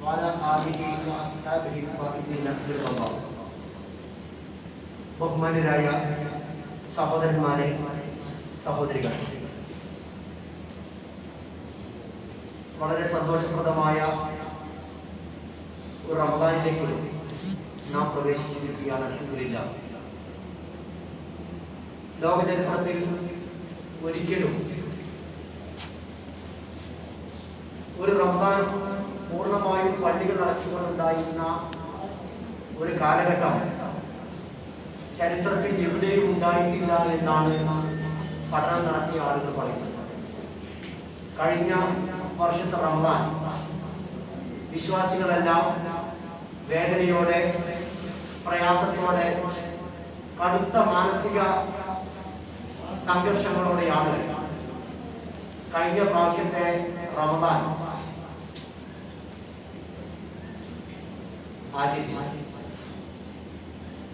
وعلى آله وأصحابه الفائزين بالرضا. ബഹുമാന്യരായ സഹോദരന്മാരെ, സഹോദരികൾ, വളരെ സന്തോഷപ്രദമായ ഒരു റമദാനിലേക്ക് നാം പ്രവേശിച്ചിരിക്കുകയാണ്. അൽഹംദുലില്ലാഹ്. ലോക ചരിത്രത്തിൽ ഒരിക്കലും ഒരു റമദാൻ പൂർണ്ണമായും പള്ളികൾ അടച്ചുകൊണ്ടുണ്ടായിരുന്ന ഒരു കാലഘട്ടം ചരിത്രത്തിൽ എവിടെയും ഉണ്ടായിട്ടില്ല എന്നാണ് പഠനം നടത്തിയ ആളുകൾ പറയുന്നത്. കഴിഞ്ഞ വർഷത്തെ റമദാൻ വിശ്വാസികളെല്ലാം വേദനയോടെ, പ്രയാസത്തോടെ, കടുത്ത മാനസിക സംഘർഷങ്ങളോടെയാണ് കഴിഞ്ഞ പ്രാവശ്യത്തെ റമദാൻ ആചരിച്ചത്.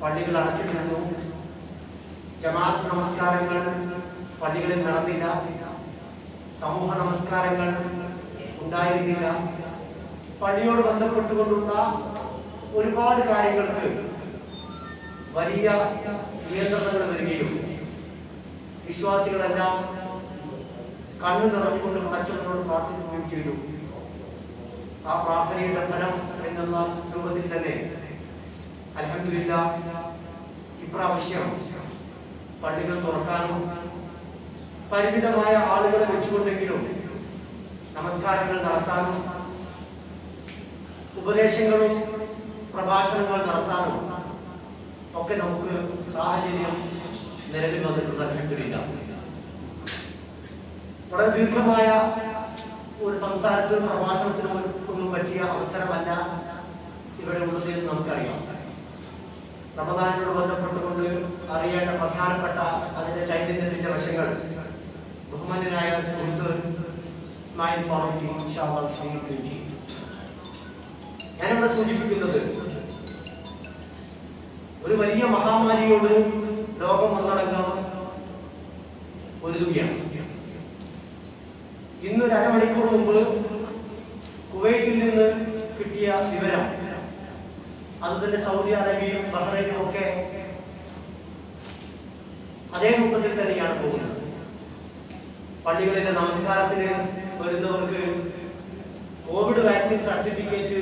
പള്ളികൾ അടച്ചിട്ടിരുന്നു. ജമാഅത്ത് നമസ്കാരങ്ങൾ പള്ളികളിൽ നടന്നില്ല. സമൂഹ നമസ്കാരങ്ങൾ ഉണ്ടായിരുന്നില്ല. പള്ളിയോട് ബന്ധപ്പെട്ടുകൊണ്ടുള്ള ഒരുപാട് കാര്യങ്ങൾക്ക് വലിയ നിയന്ത്രണങ്ങൾ വരികയും വിശ്വാസികളെല്ലാം കണ്ണു നിറഞ്ഞുകൊണ്ട് പടച്ചവനോട് പ്രാർത്ഥിക്കുകയും ചെയ്തു. ആ പ്രാർത്ഥനയുടെ ഫലം എന്നുള്ള രൂപത്തിൽ തന്നെ അൽഹംദുലില്ലാഹ് ഇപ്രാവശ്യം പള്ളികൾ തുറക്കാനും പരിമിതമായ ആളുകളെ വെച്ചുകൊണ്ടെങ്കിലും നമസ്കാരങ്ങൾ നടത്താനും ഉപദേശങ്ങളും പ്രഭാഷണങ്ങൾ നടത്താനും ഒക്കെ നമുക്ക് സാഹചര്യം നിലവിൽ വന്നിട്ടുണ്ട്. അൽഹംദുലില്ലാഹ്. വളരെ ദീർഘമായ ഒരു സംസാരത്തിനും പ്രഭാഷണത്തിനും ഒന്നും പറ്റിയ അവസരമല്ല ഇവിടെ ഉള്ളത് എന്ന് നമുക്കറിയാം. റമദാനിനോട് ബന്ധപ്പെട്ടുകൊണ്ട് അറിയേണ്ട പ്രധാനപ്പെട്ട അതിന്റെ ചൈതന്യത്തിന്റെ വശങ്ങൾ ബഹുമാന്യനായ സുഹൃത്ത് ഇസ്മായിൽ ഫാറൂഖി ഇൻഷാ അല്ലാഹ് വിശദീകരിക്കുകയും ചെയ്യും. ഞാനിവിടെ സൂചിപ്പിക്കുന്നത് ഒരു വലിയ മഹാമാരിയോട് ലോകം ഒന്നടങ്കം ഒരുങ്ങുകയാണ്. ഇന്നൊരു അരമണിക്കൂർ മുമ്പ് കുവൈറ്റിൽ നിന്ന് കിട്ടിയ വിവരം, അതുതന്നെ സൗദി അറേബ്യയും ബഹ്റൈനും ഒക്കെ അതേ രൂപത്തിൽ തന്നെയാണ് പോകുന്നത്. പള്ളികളിലെ നമസ്കാരത്തിന് വരുന്നവർക്ക് കോവിഡ് വാക്സിൻ സർട്ടിഫിക്കറ്റ്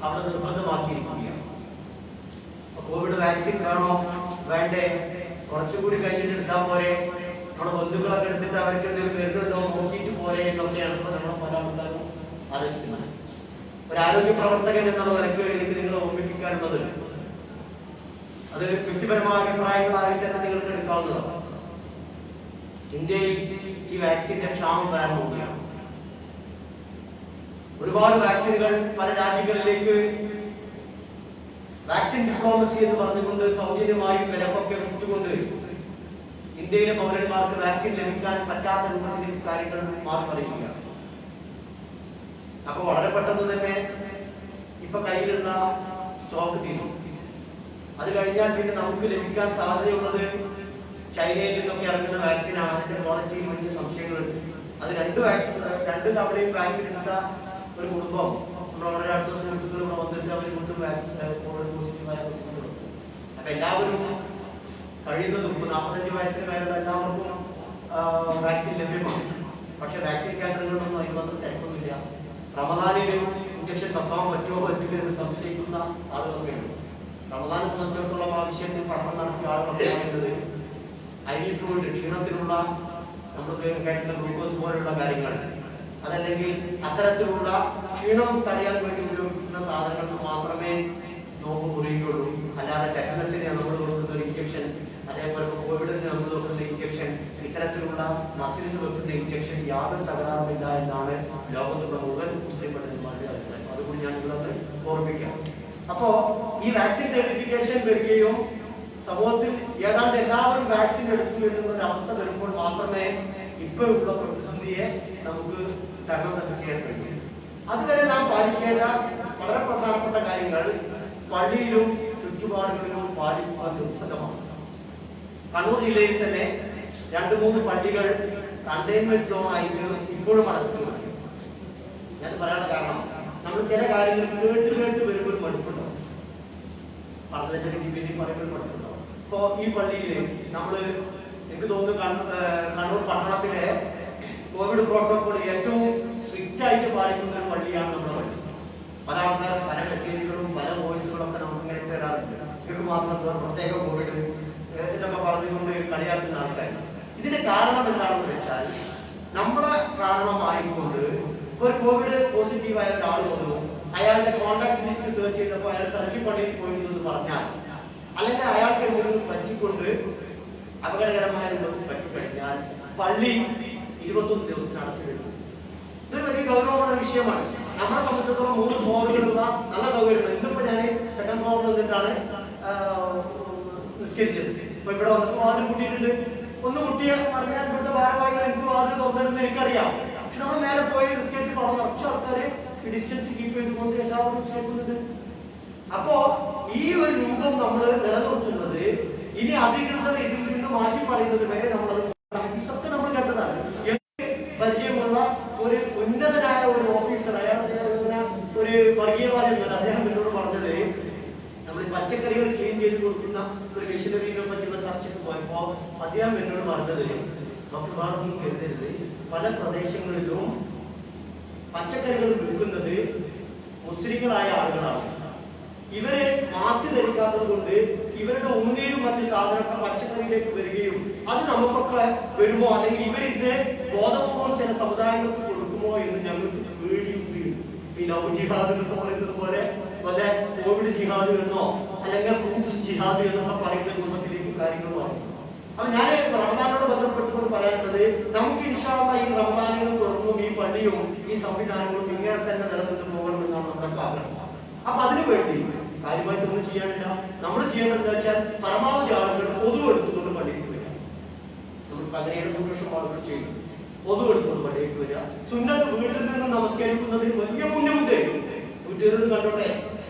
അവിടെ നിർബന്ധമാക്കിയിരിക്കുകയാണ്. കോവിഡ് വാക്സിൻ വേണോ വേണ്ടേ, കുറച്ചുകൂടി കഴിഞ്ഞിട്ട് എടുത്താൽ പോരെ, നമ്മുടെ ബന്ധുക്കളൊക്കെ എടുത്തിട്ട് അവർക്ക് എന്തെങ്കിലും വരുന്നുണ്ടോ നോക്കിയിട്ട് പോരെ എന്നൊക്കെയാണ് നമ്മുടെ പല ആൾക്കാരും ആലോചിക്കുന്നത്. ഒരു ആരോഗ്യ പ്രവർത്തകൻ എന്നുള്ള നിലയ്ക്ക് എനിക്ക് നിങ്ങളെ ഓർമ്മിപ്പിക്കാനുള്ളത്, അത് വ്യക്തിപരമായ അഭിപ്രായങ്ങളായി തന്നെ നിങ്ങൾക്ക് എടുക്കാവുന്നതാണ്. ഇന്ത്യയിൽ ഈ വാക്സിന്റെ ക്ഷാമം വരാൻ പോവുകയാണ്. ഒരുപാട് വാക്സിനുകൾ പല രാജ്യങ്ങളിലേക്ക് വാക്സിൻ ഡിപ്ലോമസി എന്ന് പറഞ്ഞുകൊണ്ട് സൗജന്യമായും വിലക്കൊക്കെ വിറ്റുകൊണ്ട് ഇന്ത്യയിലെ പൗരന്മാർക്ക് വാക്സിൻ ലഭിക്കാൻ പറ്റാത്ത രൂപത്തിലേക്ക് കാര്യങ്ങൾ മാറി പറയുകയാണ്. അപ്പൊ വളരെ പെട്ടെന്ന് തന്നെ ഇപ്പൊ കയ്യിലുള്ള സ്റ്റോക്ക് തീരും. അത് കഴിഞ്ഞാൽ പിന്നെ നമുക്ക് ലഭിക്കാൻ സാധ്യതയുള്ളത് ചൈനയിൽ നിന്നൊക്കെ ഇറങ്ങുന്ന വാക്സിനാണ്. അതിന്റെ ക്വാളിറ്റിയിൽ വലിയ സംശയങ്ങളുണ്ട്. അത് രണ്ട് തവണയും വാക്സിൻ എടുത്ത ഒരു കുടുംബം നമ്മുടെ വളരെ അടുത്ത സുഹൃത്തുക്കൾ ഇവിടെ വന്നിട്ട് അവർ വീണ്ടും കോവിഡ് പോസിറ്റീവായ കുടുംബങ്ങളുണ്ട്. അപ്പൊ എല്ലാവരും കഴിയുന്നതും 45 വയസ്സിന് മേലുള്ള എല്ലാവർക്കും വാക്സിൻ ലഭ്യമാണ്. പക്ഷെ വാക്സിൻ കേന്ദ്രങ്ങളിലൊന്നും അതിനൊന്നും തിരക്കൊന്നുമില്ല. റമദാനിന് ഇഞ്ചക്ഷൻ വെക്കാൻ പറ്റുമോ പറ്റില്ല എന്ന് സംശയിക്കുന്ന ആളുകളൊക്കെയുണ്ട്. റമദാനെ സംബന്ധിച്ചിടത്തോളം ആ വിഷയത്തിൽ പഠനം നടത്തിയ ആളുകളൊക്കെ പറയുന്നത് IV ഫ്ലൂയിഡ്, ക്ഷീണത്തിലുള്ള നമുക്ക് കേട്ടുന്ന ഗ്ലൂക്കോസ് പോലുള്ള കാര്യങ്ങൾ, അതല്ലെങ്കിൽ അത്തരത്തിലുള്ള ക്ഷീണം തടയാൻ വേണ്ടി ഉപയോഗിക്കുന്ന സാധനങ്ങൾക്ക് മാത്രമേ നോമ്പ് മുറിയുകയുള്ളൂ. അല്ലാതെ ടെറ്റനസിന് നമ്മൾ കൊടുക്കുന്ന ഒരു ഇഞ്ചക്ഷൻ, അതേപോലെ കോവിഡിന് നമ്മൾ വെക്കുന്ന ഇഞ്ചക്ഷൻ, ഇത്തരത്തിലുള്ള മസിലിന് വെക്കുന്ന ഇഞ്ചക്ഷൻ യാതൊരു തകരാറുമില്ല എന്നാണ് ലോകത്തുള്ള മുഴുവൻ മുസ്ലിം പണ്ഡിതന്മാരുടെ അഭിപ്രായം. അതുകൊണ്ട് ഞാൻ നിങ്ങളത് ഓർമ്മിക്കാം. അപ്പോ ഈ വാക്സിൻ സർട്ടിഫിക്കേഷൻ വരികയും സമൂഹത്തിൽ ഏതാണ്ട് എല്ലാവരും വാക്സിൻ എടുത്തു എന്നുന്ന ഒരു അവസ്ഥ വരുമ്പോൾ മാത്രമേ ഇപ്പോഴുള്ള പ്രതിസന്ധിയെ നമുക്ക് തരണം ചെയ്യാൻ കഴിയും. അതുവരെ നാം പാലിക്കേണ്ട വളരെ പ്രധാനപ്പെട്ട കാര്യങ്ങൾ പള്ളിയിലും ചുറ്റുപാടുകളിലും പാലിക്കാൻ നിർബന്ധമാണ്. കണ്ണൂർ ജില്ലയിൽ തന്നെ 2-3 പള്ളികൾ കണ്ടെയ്ൻമെന്റ് സോൺ ആയിട്ട് ഇപ്പോഴും അടച്ചിട്ടുണ്ട്. ഞാൻ പറയാനുള്ള കാരണം, നമ്മൾ ചില കാര്യങ്ങൾ കേട്ട് വരുമ്പോൾ മടുപ്പുണ്ടാവും. പറഞ്ഞതിന്റെ പിന്നിൽ പറയുമ്പോൾ മടുപ്പുണ്ടാവും. ഇപ്പോ ഈ പള്ളിയില് നമ്മള് എനിക്ക് തോന്നുന്നു കണ്ണൂർ പട്ടണത്തിലെ കോവിഡ് പ്രോട്ടോകോൾ ഏറ്റവും സ്ട്രിക്റ്റ് ആയിട്ട് പാലിക്കുന്ന ഒരു പള്ളിയാണ് നമ്മുടെ പള്ളി. പല ആൾക്കാരും പല മെസ്സേജുകളും പല വോയിസുകളും ഒക്കെ നമുക്ക് ഇങ്ങനെ തരാറുണ്ട്. ഇത് മാത്രം പ്രത്യേക കോവിഡ് ഇതൊക്കെ പറഞ്ഞുകൊണ്ട് കളിയാക്കുന്ന ആൾക്കാർ. ഇതിന്റെ കാരണം എന്താണെന്ന് വെച്ചാൽ നമ്മുടെ കാരണമായിക്കൊണ്ട് ഒരു കോവിഡ് പോസിറ്റീവായ ഒരാൾ വന്നു, അയാളുടെ കോൺടാക്ട് ലിസ്റ്റ് സെർച്ച് ചെയ്തപ്പോൾ അയാൾ സർജി പള്ളിയിൽ പോയിരുന്നത് പറഞ്ഞാൽ, അല്ലെങ്കിൽ അയാൾക്ക് എന്തെങ്കിലും പറ്റിക്കൊണ്ട് അപകടകരമായ രൂപത്തിൽ പറ്റിക്കഴിഞ്ഞാൽ പള്ളി 21 ദിവസത്തിന് അടച്ചിടുന്നു. ഇതൊരു വലിയ ഗൗരവമുള്ള വിഷയമാണ്. നമ്മളെ സംബന്ധിച്ചിടത്തോളം 3 ഫ്ലോറുകളുള്ള നല്ല സൗകര്യമുണ്ട്. ഇന്നിപ്പോ ഞാൻ സെക്കൻഡ് ഫ്ലോറിൽ നിന്നിട്ടാണ് നിസ്കരിച്ചത്. ഇപ്പൊ ഇവിടെ വന്നപ്പോൾ വാതിൽ കൂട്ടിയിട്ടുണ്ട്. ഒന്ന് കുട്ടിയെ പറഞ്ഞാൽ ഇവിടുത്തെ ഭാരവാഹികൾ എനിക്ക് വാതിൽ തുറന്നിരുന്ന് എനിക്കറിയാം. പക്ഷെ നമ്മൾ നേരെ പോയി നിസ്കരിച്ച് പണം നിറച്ച ആൾക്കാര് ഡിസ്റ്റൻസ് കീപ്പ് ചെയ്തുകൊണ്ട് എല്ലാവരും നിസ്കരിക്കുന്നുണ്ട്. അപ്പോ ഈ ഒരു രൂപം നമ്മൾ നിലനിർത്തുന്നത് ഇനി അധികൃതർ ഇതിൽ നിന്ന് മാറ്റി പറയുന്നത് വരെ നമ്മളത് ഒക്കെ നമ്മൾ കണ്ടതാണ്. പരിചയമുള്ള ഒരു ഉന്നതനായ ഒരു ഓഫീസർ, ഒരു വർഗീയവാദി അദ്ദേഹം എന്നോട് പറഞ്ഞത്, നമ്മൾ പച്ചക്കറികൾ ക്ലീൻ ചെയ്ത് കൊടുക്കുന്ന ഒരു മെഷീനറിനെ പറ്റിയുള്ള ചർച്ചയ്ക്ക് പോയപ്പോ അദ്ദേഹം എന്നോട് പറഞ്ഞത്, ഡോക്ടർമാരൊന്നും കരുതരുത്, പല പ്രദേശങ്ങളിലും പച്ചക്കറികൾ വിൽക്കുന്നത് മുസ്ലിങ്ങളായ ആളുകളാണ്. ഇവര് മാസ്ക് ധരിക്കാത്തത് കൊണ്ട് ഇവരുടെ ഉമിനീരും മറ്റു സാധനമൊക്കെ പച്ചക്കറിയിലേക്ക് വരികയും അത് നമുക്കൊക്കെ വരുമോ, അല്ലെങ്കിൽ ഇവർ ഇത് ബോധപൂർവം ചില സമുദായങ്ങൾക്ക് കൊടുക്കുമോ എന്ന് ഞങ്ങൾക്ക് പേടിയും. ഈ ലവ് ജിഹാദ് എന്നൊക്കെ പറയുന്നത് പോലെ വല്ല കോവിഡ് ജിഹാദ് എന്നോ അല്ലെങ്കിൽ ഫ്രൂട്ട്സ് ജിഹാദ് എന്നൊക്കെ പറയുന്ന രൂപത്തിലേക്ക് കാര്യങ്ങൾ പറയും. അപ്പൊ ഞാൻ റമദാനോട് ബന്ധപ്പെട്ടുകൊണ്ട് പറയാനുള്ളത്, നമുക്ക് ഇൻഷാ അല്ലാഹ് ഈ റമദാനുകളും തുടർന്നും ഈ പള്ളിയും ഈ സംവിധാനങ്ങളും ഇങ്ങനെ തന്നെ നിലനിന്ന് പോകണമെന്നാണ് നമ്മുടെ ആഗ്രഹം. അപ്പൊ അതിനു വേണ്ടി കാര്യമായിട്ടൊന്നും ചെയ്യാനില്ല. നമ്മൾ ചെയ്യേണ്ടത് എന്താ വെച്ചാൽ പരമാവധി ആളുകൾ പൊതു എടുത്തുകൊണ്ട് പള്ളിയിൽ വരിക. നമ്മൾ 17 ലക്ഷം ആളുകൾ ചെയ്തു പൊതു എടുത്തുകൊണ്ട് പള്ളിയിൽ വരിക. സുന്നത്ത് വീട്ടിൽ നിന്ന് നമസ്കരിക്കുന്നതിന് വലിയ പുണ്യമുണ്ട്. വീട്ടിൽ നിന്ന് കണ്ടോട്ടെ,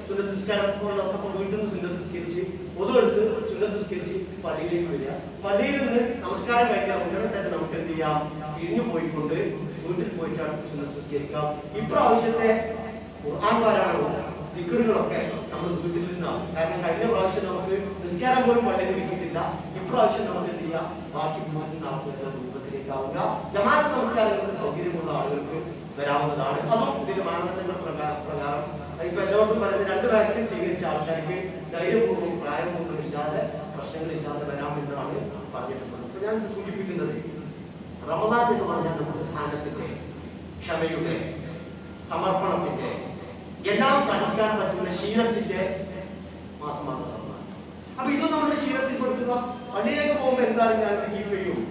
സുന്നത്ത് നിസ്കാരങ്ങളൊക്കെ വീട്ടിൽ നിന്ന് സുന്നത്ത് നിസ്കരിച്ച് പൊതു എടുത്ത് സുന്നത്ത് നിസ്കരിച്ച് പള്ളിയിലേക്ക് വരിക. പള്ളിയിൽ നിന്ന് നമസ്കാരം കഴിക്കാൻ ഉടനെ തന്നെ നമുക്ക് എന്ത് ചെയ്യാം, തിരിഞ്ഞു പോയിക്കൊണ്ട് വീട്ടിൽ പോയിട്ടാണ് സുന്നത്ത് നിസ്കരിക്കാം. ഇപ്രാവശ്യത്തെ ഖുർആൻ പാരായണവും ദിക്റുകളൊക്കെ നമ്മൾ വീട്ടിൽ നിന്നാണ്. കാരണം കഴിഞ്ഞ പ്രാവശ്യം നമുക്ക് നിസ്കാരം പോലും പള്ളിയിൽ കിട്ടിയിട്ടില്ല. ഇപ്രാവശ്യം നമുക്ക് എന്ത് ചെയ്യാം, ബാക്കി നാൽപ്പത് രൂപത്തിലേക്കാവുക. ജമാഅത്ത് നമസ്കാരങ്ങൾക്ക് സൗകര്യമുള്ള ആളുകൾക്ക് വരാവുന്നതാണ്. അതും ഇതിന്റെ മാനദണ്ഡങ്ങൾ പ്രകാരം ഇപ്പൊ എല്ലാവർക്കും പറയുന്നത് 2 വാക്സിൻ സ്വീകരിച്ച ആൾക്കാർക്ക് ധൈര്യപൂർവ്വം പ്രായപൂർവ്വം ഇല്ലാതെ പ്രശ്നങ്ങളില്ലാതെ വരാമെന്നാണ് പറഞ്ഞിട്ടുള്ളത്. അപ്പൊ ഞാൻ സൂചിപ്പിക്കുന്നത്, റമദാൻ എന്ന് പറഞ്ഞാൽ നമുക്ക് സ്ഥാനത്തിന്റെ, ക്ഷമയുടെ, സമർപ്പണത്തിന്റെ, എല്ലാം സഹിക്കാൻ പറ്റുന്ന ശീലത്തിന്റെ മാസമാണ് റമദാൻ. അപ്പൊ ഇത് നമ്മുടെ ശീലത്തിൽ കൊടുക്കുക. പള്ളിയിലേക്ക് പോകുമ്പോൾ എന്താണ് ഞാൻ കീപ്പ് ചെയ്യും,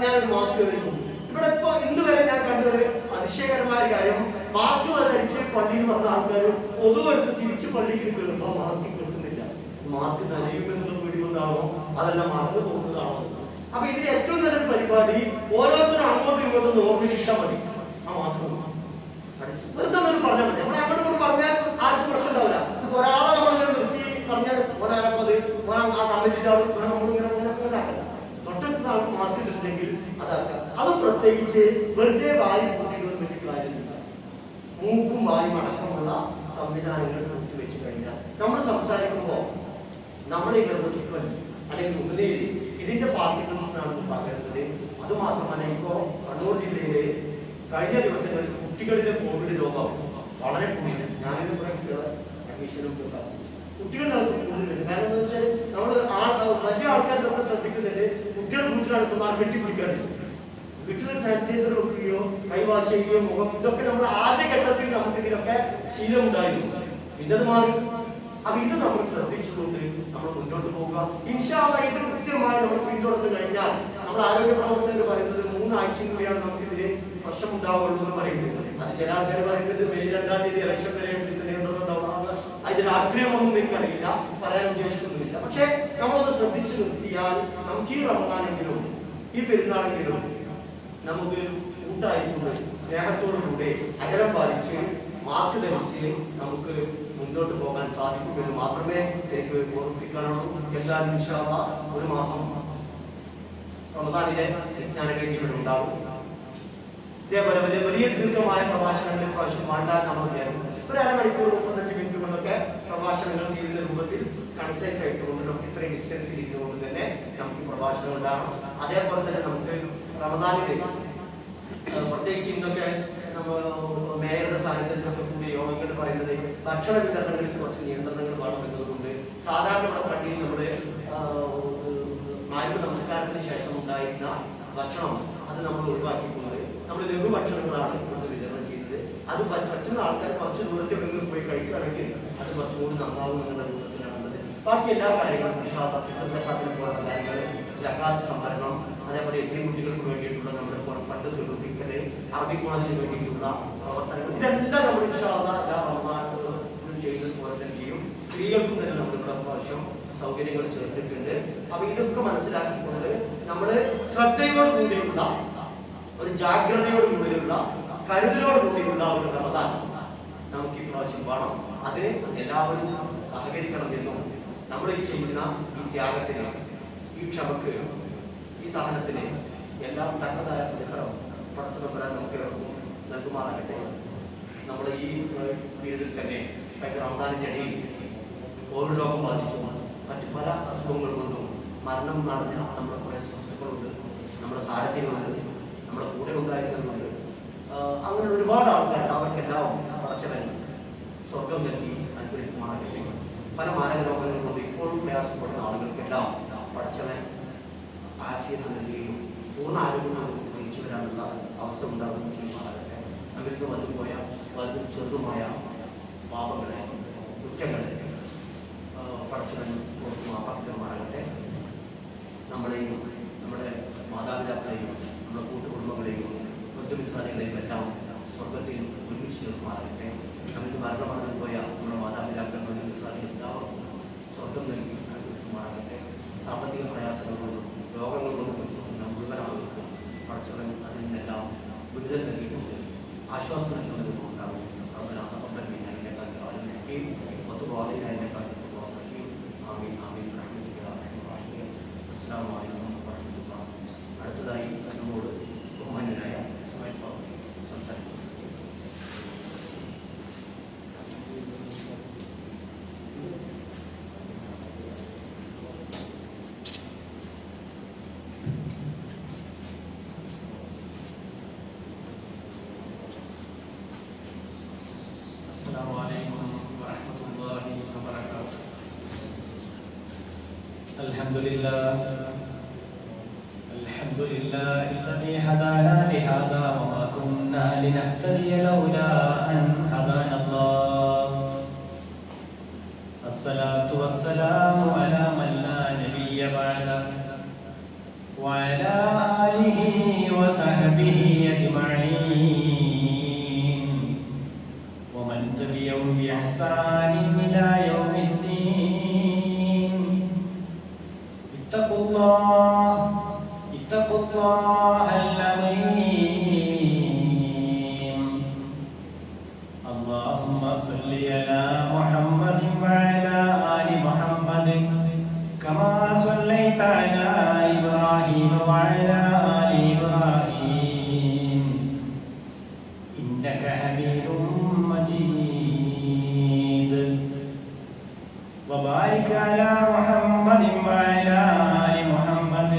ഞാനൊരു മാസ്ക് ധരിക്കും. ഇവിടെ ഇപ്പൊ ഇന്ന് വരെ ഞാൻ കണ്ടൊരു അതിശയകരമായ കാര്യം, മാസ്ക് ധരിച്ച് പള്ളിയിൽ വന്ന ആൾക്കാർ പൊതുവെടുത്ത് തിരിച്ച് പള്ളിയിൽ കയറുമ്പോൾ മാസ്ക് കിട്ടുന്നില്ല. മാസ്ക് നനയുമെന്നുള്ള പേടികൊണ്ടാണോ അതെല്ലാം മറന്നു പോകുന്നതാണോ? അപ്പൊ ഇതിന് ഏറ്റവും നല്ലൊരു പരിപാടി, ഓരോരുത്തരും അങ്ങോട്ടും ഇങ്ങോട്ടും ഓർമ്മിച്ചാൽ മതി. ആ മാസ്ക് വെറുതെ പറഞ്ഞാൽ മതി. നമ്മൾ അങ്ങോട്ടും പറഞ്ഞാൽ ആർക്കും പ്രശ്നം ഉണ്ടാവില്ല. ഒരാളെ നമ്മളിങ്ങനെ നിർത്തി പറഞ്ഞാൽ ഒരാളപ്പത് ആ കമ്മിറ്റിന്റെ ആൾ നമ്മളിങ്ങനെ ആക്കണ്ട. തൊട്ടടുത്ത ആൾക്ക് മാസ്ക് ഇട്ടിട്ടുണ്ടെങ്കിൽ അതാക്കാം. അത് പ്രത്യേകിച്ച് വെറുതെ വാരി കൂട്ടിക്കൊന്നും വലിയ കാര്യമില്ല. മൂക്കും വായും അടക്കമുള്ള സംവിധാനങ്ങൾ കൂട്ടി വെച്ച് കഴിഞ്ഞാൽ നമ്മൾ സംസാരിക്കുമ്പോൾ നമ്മുടെ ഈ ഗർഭത്തിൽ അല്ലെങ്കിൽ ഉന്നയിൽ ഇതിന്റെ പാർട്ടിക്കിൾസിനാണ് പകരുന്നത്. അതുമാത്രമല്ല, ഇപ്പോ കണ്ണൂർ ജില്ലയിലെ കഴിഞ്ഞ ദിവസങ്ങളിൽ കുട്ടികളിലെ കോവിഡ് രോഗം വളരെ കൂടുതൽ. ഞാനിത് കുറെ കുട്ടികളെ അഡ്മിഷനും കുട്ടികളുടെ കൂടുതലുണ്ട്. കാരണം എന്താ വെച്ചാൽ നമ്മൾ വലിയ ആൾക്കാർ നമ്മൾ ശ്രദ്ധിക്കുന്നുണ്ട്, കുട്ടികൾ വീട്ടിലടുത്തുമ്പോൾ കെട്ടിപ്പിടിക്കാറുണ്ട്. വീട്ടിൽ സാനിറ്റൈസർ വെക്കുകയോ കൈവാഷ് ചെയ്യുകയോ മുഖം, ഇതൊക്കെ നമ്മൾ ആദ്യഘട്ടത്തിൽ നമുക്ക് ഇതിലൊക്കെ ശീലമുണ്ടായിരുന്നു. പിന്നെ അത് മാറി. അപ്പൊ ഇത് നമ്മൾ ശ്രദ്ധിച്ചുകൊണ്ട് നമ്മൾ മുന്നോട്ട് പോവുക. ഇൻഷാ അല്ലാഹ് ഇത് കൃത്യമായി നമ്മൾ പിന്തുടർന്നു കഴിഞ്ഞാൽ, നമ്മൾ ആരോഗ്യ പ്രവർത്തകർ പറയുന്നത് 3 ആഴ്ചയിലൂടെയാണ് നമുക്ക് ഇതിന് പ്രശ്നം ഉണ്ടാവുള്ളൂ എന്ന് പറയുന്നത്. അത് ചില ആൾക്കാർ പറയുന്നത് മെയ് 2-ാം തീയതി ഇലക്ഷൻ വരെ നിയന്ത്രണം ഉണ്ടാവുക. അതിന്റെ രാഷ്ട്രീയമൊന്നും എനിക്കറിയില്ല, പറയാൻ ഉദ്ദേശിക്കുന്നില്ല. പക്ഷെ നമ്മളൊന്ന് ശ്രദ്ധിച്ചു നിർത്തിയാൽ നമുക്ക് ഈ റമദാനെങ്കിലും ഈ പെരുന്നാളെങ്കിലും നമുക്ക് കൂട്ടായിക്കൊണ്ട് സ്നേഹത്തോടുകൂടെ അകലം പാലിച്ച് മാസ്ക് ധരിച്ച് നമുക്ക് മുന്നോട്ട് പോകാൻ സാധിക്കുമെന്ന് മാത്രമേ എനിക്ക് ഓർമ്മിപ്പിക്കാനുള്ളൂ. എന്തായാലും ഇൻഷാ അല്ലാഹ് ഒരു മാസം റമദാനിലെ വിജ്ഞാനവേദി ഇവിടെ ഉണ്ടാവും. ഇതേപോലെ വലിയ ദീർഘമായ പ്രഭാഷണങ്ങൾ പ്രാവശ്യം വേണ്ടാൻ നമ്മൾ ഒരു അരമണിക്കൂർ 35 മിനിറ്റ് കൊണ്ടൊക്കെ പ്രഭാഷണങ്ങൾ തീരുന്ന രൂപത്തിൽ കൺസൈസ് ആയിട്ടുകൊണ്ട് നമുക്ക് ഇത്രയും ഡിസ്റ്റൻസിൽ ഇരുന്നുകൊണ്ട് തന്നെ നമുക്ക് പ്രഭാഷണം ഉണ്ടാകണം. അതേപോലെ തന്നെ നമുക്ക് റമദാനിലെ പ്രത്യേകിച്ച് ഇന്നൊക്കെ മേയറുടെ സാന്നിധ്യത്തിലൊക്കെ കൂടി യോഗങ്ങൾ പറയുന്നത് ഭക്ഷണ വിതരണങ്ങളിൽ കുറച്ച് നിയന്ത്രണങ്ങൾ വേണം എന്നതുകൊണ്ട് സാധാരണ നമ്മുടെ പള്ളിയിൽ നമ്മുടെ മാലിന്യ നമസ്കാരത്തിന് ശേഷം ഉണ്ടായിരുന്ന ഭക്ഷണം അത് നമ്മൾ ഒഴിവാക്കിക്കൊണ്ട് നമ്മൾ ലഘുഭക്ഷണങ്ങളാണ് നമ്മൾ വിതരണം ചെയ്യുന്നത്. അത് പറ്റുന്ന ആൾക്കാർ കുറച്ച് ദൂരത്തെവിടെയെങ്കിലും പോയി കഴിക്കുകയാണെങ്കിൽ അത് കുറച്ചുകൂടി നന്നാവും എന്നുള്ള രൂപത്തിലാണുള്ളത്. ബാക്കി എല്ലാ കാര്യങ്ങളും പോലുള്ള കാര്യങ്ങൾ, ജക്കാത്ത് സംവരണം, അതേപോലെ എത്തിയും കുട്ടികൾക്ക് വേണ്ടിയിട്ടുള്ള നമ്മുടെ ഫണ്ട് സ്വരൂപിക്കല്, അറബി കോളേജിന് വേണ്ടിയിട്ടുള്ള പ്രവർത്തനങ്ങൾ, ഇതെല്ലാം നമ്മൾ ചെയ്യുന്നത് തന്നെ ചെയ്യും. സ്ത്രീകൾക്കും തന്നെ നമ്മളിവിടെ പ്രാവശ്യം സൗകര്യങ്ങൾ ചേർത്തിട്ടുണ്ട്. അപ്പൊ ഇതൊക്കെ മനസ്സിലാക്കിക്കൊണ്ട് നമ്മള് ശ്രദ്ധയോട് കൂടിയുള്ള ഒരു ജാഗ്രതയോട് കൂടിയുള്ള കരുതലോട് കൂടിയുള്ള ഒരു റമദാൻ നമുക്ക് ഈ പ്രാവശ്യം വേണം. അതിന് എല്ലാവരും സഹകരിക്കണം എന്നും നമ്മൾ ഈ ചെയ്യുന്ന ഈ ത്യാഗത്തിന്, ഈ ക്ഷമക്ക്, ഈ സഹനത്തിന് എല്ലാം തക്കതായ പ്രതിഫലം പടച്ചുതമ്പുരാൻ നമുക്ക് നൽകുമാറാകട്ടെ. നമ്മൾ ഈ പീരീഡിൽ തന്നെ കഴിഞ്ഞ റമദാനിന്റെ ഇടയിൽ കോവിഡ് രോഗം ബാധിച്ചു മറ്റു പല അസുഖങ്ങൾ കൊണ്ടും മരണം നടന്ന നമ്മുടെ കുറെ സുഹൃത്തുക്കളുണ്ട്, നമ്മുടെ സാരഥികളുണ്ട്, നമ്മുടെ കൂടെ ഉണ്ടായിരുന്നവരുണ്ട്. അങ്ങനെ ഒരുപാട് ആൾക്കാരുണ്ട്. അവർക്കെല്ലാം പടച്ചവൻ സ്വർഗം നൽകി അനുഗ്രഹിക്കുമാറാകട്ടെ. പല മാരക രോഗങ്ങൾ കൊണ്ട് ഇപ്പോഴും പ്രയാസപ്പെടുന്ന ആളുകൾക്കെല്ലാം പടച്ചവൻ ആശയത്തിൽ നൽകുകയും പൂർണ്ണ ആരോഗ്യം ഉപയോഗിച്ചു വരാനുള്ള അവസ്ഥ ഉണ്ടാകുകയും ചെയ്യുമാറാകട്ടെ. നമ്മൾക്ക് വന്നുപോയ വലുതും ചെറുതുമായ പാപങ്ങളെ, കുറ്റങ്ങളെ പടച്ചവൻ മാപ്പാക്കുമാറാകട്ടെ. നമ്മളെയും നമ്മുടെ മാതാപിതാക്കളെയും നമ്മുടെ കൂട്ടുകുടുംബങ്ങളെയും ബന്ധുമിത്രാദികളെയും എല്ലാം സ്വർഗത്തിൽ ഒരുമിച്ച് ചേർക്കുമാറാകട്ടെ. നമുക്ക് മരണമടഞ്ഞു പോയ നമ്മുടെ മാതാപിതാക്കൾ, ബന്ധുമിത്രാദികൾ എല്ലാവർക്കും സ്വർഗം നൽകി അനുഗ്രഹിക്കുമാറാകട്ടെ. സാമ്പത്തിക പ്രയാസങ്ങൾ കൊണ്ടും രോഗങ്ങൾ കൊണ്ടും മുഴുവൻ ആളുകൾക്കും പടച്ചവൻ അതിൽ നിന്നെല്ലാം വിടുതൽ നൽകിക്കൊണ്ട് ആശ്വാസം നൽകുന്നതും ഉണ്ടാകും. അടുത്തതായി നമ്മോട് ബഹുമാന്യനായ സുമേഷ് ബാബു സംസാരിക്കും. الحمد لله الذي هدانا لهذا وما كنا لنهتدي لولا أن هدانا الله. الصلاة والسلام على من لا نبي بعده وعلى آله وصحبه أجمعين ومن تبعهم بإحسان إلى يوم الدين. اتقوا الله العظيم. اللهم صل على محمد وعلى آل محمد كما صليت على إبراهيم وعلى آل إبراهيم إنك حميد مجيد. وبارك على محمد وعلى آل محمد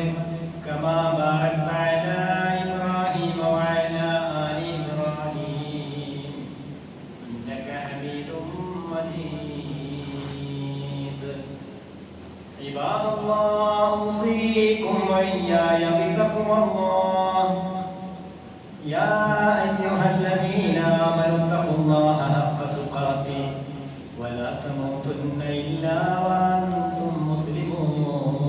كما باركت على إبراهيم وعلى آل إبراهيم إنك حميد مجيد. عباد الله أوصيكم وإياي بتقوى الله. يا أيها الذين آمنوا اتقوا الله حق تقاته ولا تموتن إلا وأنتم مسلمون.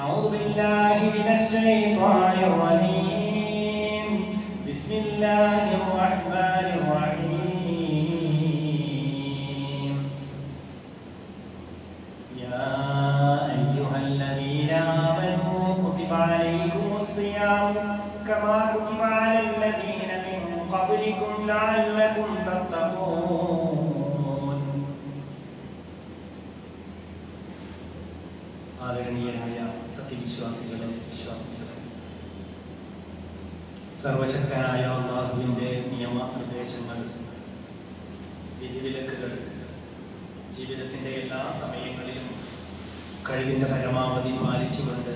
أعوذ بالله من الشيطان الرجيم. بسم الله الرحمن الرحيم. يا أيها الذين آمنوا كتب عليكم الصيام كما كتب على الذين من قبلكم لعلكم تتقون. ആദരണീയരായ സത്യവിശ്വാസികളെ, വിശ്വാസികളെ, സർവശക്തനായ അല്ലാഹുവിന്റെ നിയമ വിധിവിലക്കുകൾ ജീവിതത്തിൻ്റെ എല്ലാ സമയങ്ങളിലും കഴിവിൻ്റെ പരമാവധി പാലിച്ചുകൊണ്ട്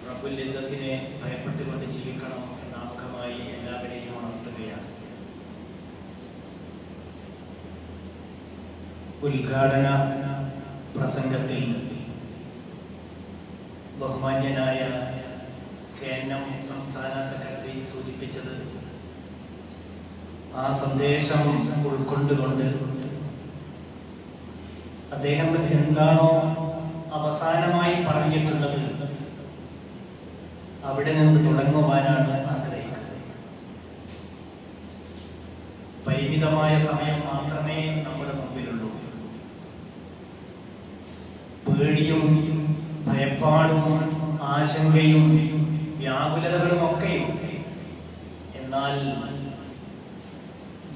റബ്ബുൽ ഇസ്സത്തിനെ ഭയപ്പെട്ടുകൊണ്ട് ജീവിക്കണം എന്ന ആമുഖമായി എല്ലാവരെയും ഉണർത്തുകയാണ്. ഉദ്ഘാടന പ്രസംഗത്തിൽ ബഹുമാന്യനായ KNM സംസ്ഥാന സെക്രട്ടറി സൂചിപ്പിച്ചത് ആ സന്ദേശം ഉൾക്കൊണ്ടുകൊണ്ട് അദ്ദേഹം എന്താണോ അവസാനമായി പറഞ്ഞിട്ടുള്ളത് അവിടെ നിന്ന് തുടങ്ങുവാനാണ് ആഗ്രഹിക്കുന്നത്. പരിമിതമായ സമയം മാത്രമേ നമ്മുടെ മുമ്പിലുള്ളൂ. പേടിയും ഭയപ്പാടും ആശങ്കയും വ്യാകുലതകളും ഒക്കെയും, എന്നാൽ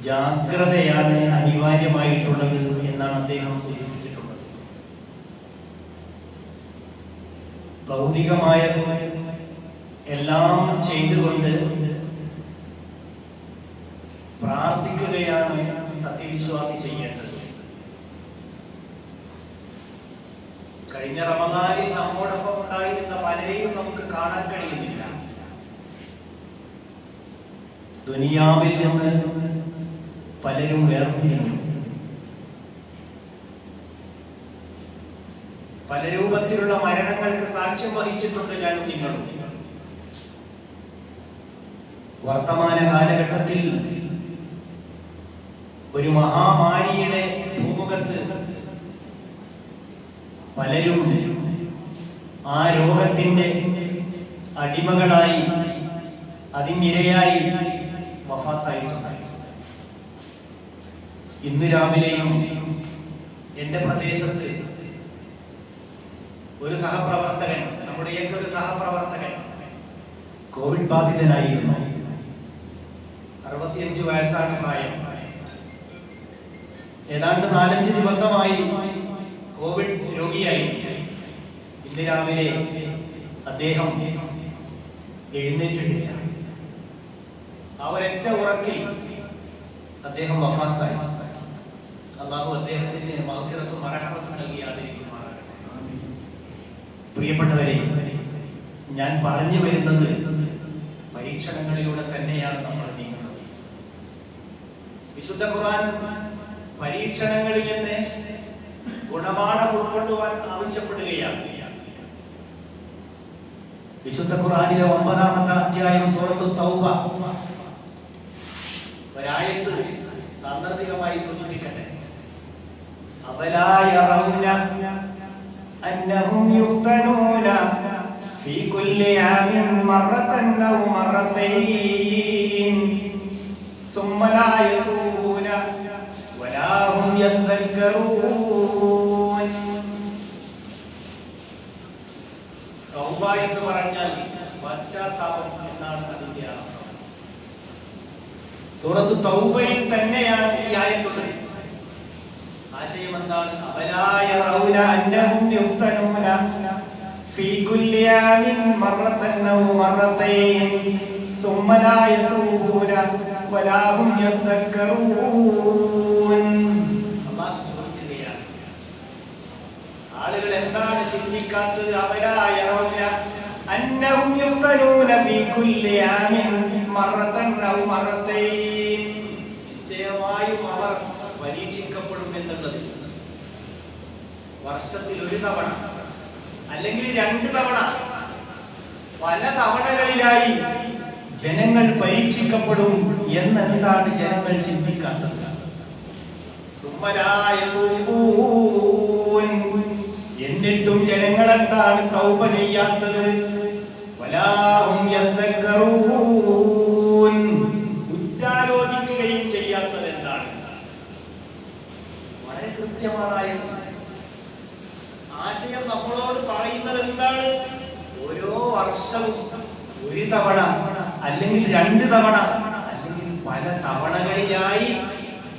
ജാഗ്രതയാണ് അനിവാര്യമായിട്ടുള്ളത് എന്നാണ് അദ്ദേഹം സൂചിപ്പിച്ചിട്ടുള്ളത്. ഭൗതികമായത് എല്ലാം ചെയ്തുകൊണ്ട് പ്രാർത്ഥിക്കുകയാണ് സത്യവിശ്വാസി ചെയ്യേണ്ടത്. കഴിഞ്ഞ റമദാനിൽ നമ്മോടൊപ്പം ഉണ്ടായിരുന്ന പലരെയും നമുക്ക് കാണാൻ കഴിയുന്നില്ല. ദുനിയാവിൽ നിന്ന് പലരും വേർപിരിഞ്ഞു. പല രൂപത്തിലുള്ള മരണങ്ങൾക്ക് സാക്ഷ്യം വഹിച്ചിട്ടുണ്ട് ഞാനും നിങ്ങളും. വർത്തമാന കാലഘട്ടത്തിൽ ഒരു മഹാമാരിയുടെ ഭൂമുഖത്ത് പലരും ആ രോഗത്തിന്റെ അടിമകളായി അതിനിരയായി വഫാത്തായിട്ടുണ്ട്. ഇന്ന് രാവിലെയും എന്റെ പ്രദേശത്ത് ഒരു സഹപ്രവർത്തകൻ, നമ്മുടെയൊക്കെ ഒരു സഹപ്രവർത്തകൻ കോവിഡ് ബാധിതനായിരുന്നു. 65 വയസ്സാണ് പ്രായം. ഏതാണ്ട് 4-5 ദിവസമായി കോവിഡ് രോഗിയായി. ഇന്ന് രാവിലെ അദ്ദേഹം എഴുന്നേറ്റിട്ടില്ല. ആ ഒരൊറ്റ ഉറക്കിൽ അദ്ദേഹം വഫാത്തായി. അല്ലാഹു അദ്ദേഹത്തിന് മഗ്ഫിറത്തും മർഹമത്തും നൽകിയാതിരിക്കുമാറാകട്ടെ. പ്രിയപ്പെട്ടവരെ, ഞാൻ പറഞ്ഞു വരുന്നത് പരീക്ഷണങ്ങളിലൂടെ തന്നെയാണ് നമ്മൾ നീങ്ങുന്നത്. വിശുദ്ധ ഖുർആൻ പരീക്ഷണങ്ങളിൽ നിന്ന് ഗുണപാഠം ഉൾക്കൊള്ളുവാൻ ആവശ്യപ്പെടുകയാണ്. വിശുദ്ധ ഖുർആനിലെ 9-ാമത്തെ അധ്യായം സൂറത്തു തൗബ ഒരായത്ത് സാന്ദർഭികമായി സൂചിപ്പിക്കട്ടെ. അവലാ യറൗന അന്നഹും യുഫ്തനൂന ഫീ കുല്ലി ആമിൻ മറത്തൻ ഔ മറത്തൈൻ ثم لا يتوبون ولا هم يذكرون. തൗബ എന്ന് പറഞ്ഞാൽ പശ്ചാത്താപം എന്നാണ് അതിന്റെ അർത്ഥം. സൂറത്ത് തൗബയിൽ തന്നെയാണ് ഈ ആയത്തുള്ളത്. ആശയം എന്താണ്? അവലാ യറൗന അന്നഹും യുഫ്തനൂന ഫീ കുല്ലി ആമിൻ മറത്തൻ ഔ മറത്തൈൻ ثم لا يتوبون ولا هم يذكرون. അല്ലാഹു ചോദിക്കുകയാണ്, ആളുകൾ എന്താണ് ചിന്തിക്കാത്തത്? അവലാ യറൗന അന്നഹും യുഫ്തനൂന ഫീ കുല്ലി ആമിൻ മറത്തൻ ഔ മറത്തൈൻ. നിശ്ചയമായും അവർ പരീക്ഷിക്കപ്പെടും എന്നുള്ളത്. വർഷത്തിൽ ഒരു തവണ അല്ലെങ്കിൽ 2 തവണ, പല തവണകളിലായി ജനങ്ങൾ പരീക്ഷിക്കപ്പെടും എന്നെന്താണ് ജനങ്ങൾ ചിന്തിക്കാത്തത്? എന്നിട്ടും ജനങ്ങൾ എന്താണ് തൗബ ചെയ്യാത്തത്? ഉച്ചാലോചിക്കുകയും ചെയ്യാത്തത് എന്താണ്? വളരെ കൃത്യമായ ആശയം നമ്മളോട് പറയുന്നത് എന്താണ്? ഓരോ വർഷവും ഒരു തവണ അല്ലെങ്കിൽ 2 തവണ അല്ലെങ്കിൽ പല തവണകളിലായി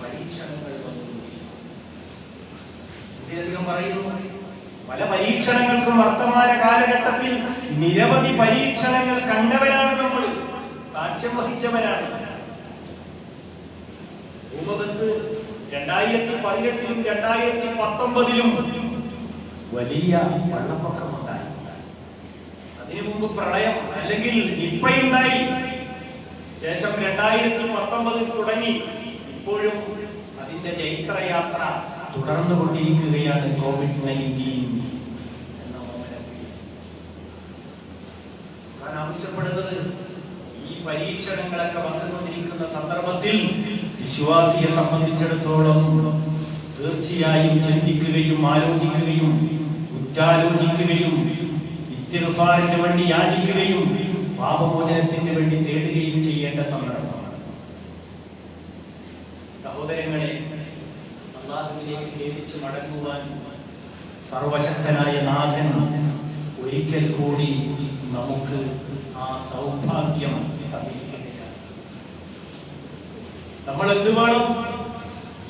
പരീക്ഷണങ്ങൾ വന്നു. ഇതിലധികം പറയുന്നു, പല പരീക്ഷണങ്ങൾക്കും വർത്തമാന കാലഘട്ടത്തിൽ നിരവധി പരീക്ഷണങ്ങൾ കണ്ടവരാണ് നമ്മൾ, സാക്ഷ്യം വഹിച്ചവരാണ്. ഭൂമുഖത്ത് 2018-ലും 2019-ലും വലിയ വെള്ളപ്പൊക്കമുണ്ടായി. അതിനു മുമ്പ് പ്രളയം അല്ലെങ്കിൽ നിപ്പയുണ്ടായി. ശേഷം 2019 തുടങ്ങി ഇപ്പോഴും അതിന്റെ ചൈത്രയാത്ര തുടർന്നുകൊണ്ടിരിക്കുകയാണ്. COVID-19 എന്ന ഞാൻ ആവശ്യപ്പെടുന്നത് ഈ പരീക്ഷണങ്ങളൊക്കെ വന്നുകൊണ്ടിരിക്കുന്ന സന്ദർഭത്തിൽ വിശ്വാസിയെ സംബന്ധിച്ചിടത്തോളം തീർച്ചയായും ചിന്തിക്കുകയും ആലോചിക്കുകയും ഉറ്റാലോചിക്കുകയും ഇസ്തിഗ്ഫാറിന് വേണ്ടി യാചിക്കുകയും പാപമോചനത്തിന് വേണ്ടി തേടുകയും ചെയ്യേണ്ട സന്ദർഭമാണ്. സഹോദരങ്ങളെ, അല്ലാഹുവിലേക്ക് ഖേദിച്ച് മടങ്ങുവാൻ സർവശക്തനായ നാഥൻ ഒരിക്കൽ കൂടി നമുക്ക് ആ സൗഭാഗ്യം തന്നിരിക്കുകയാണ്. നമ്മൾ എന്ത് വേണം?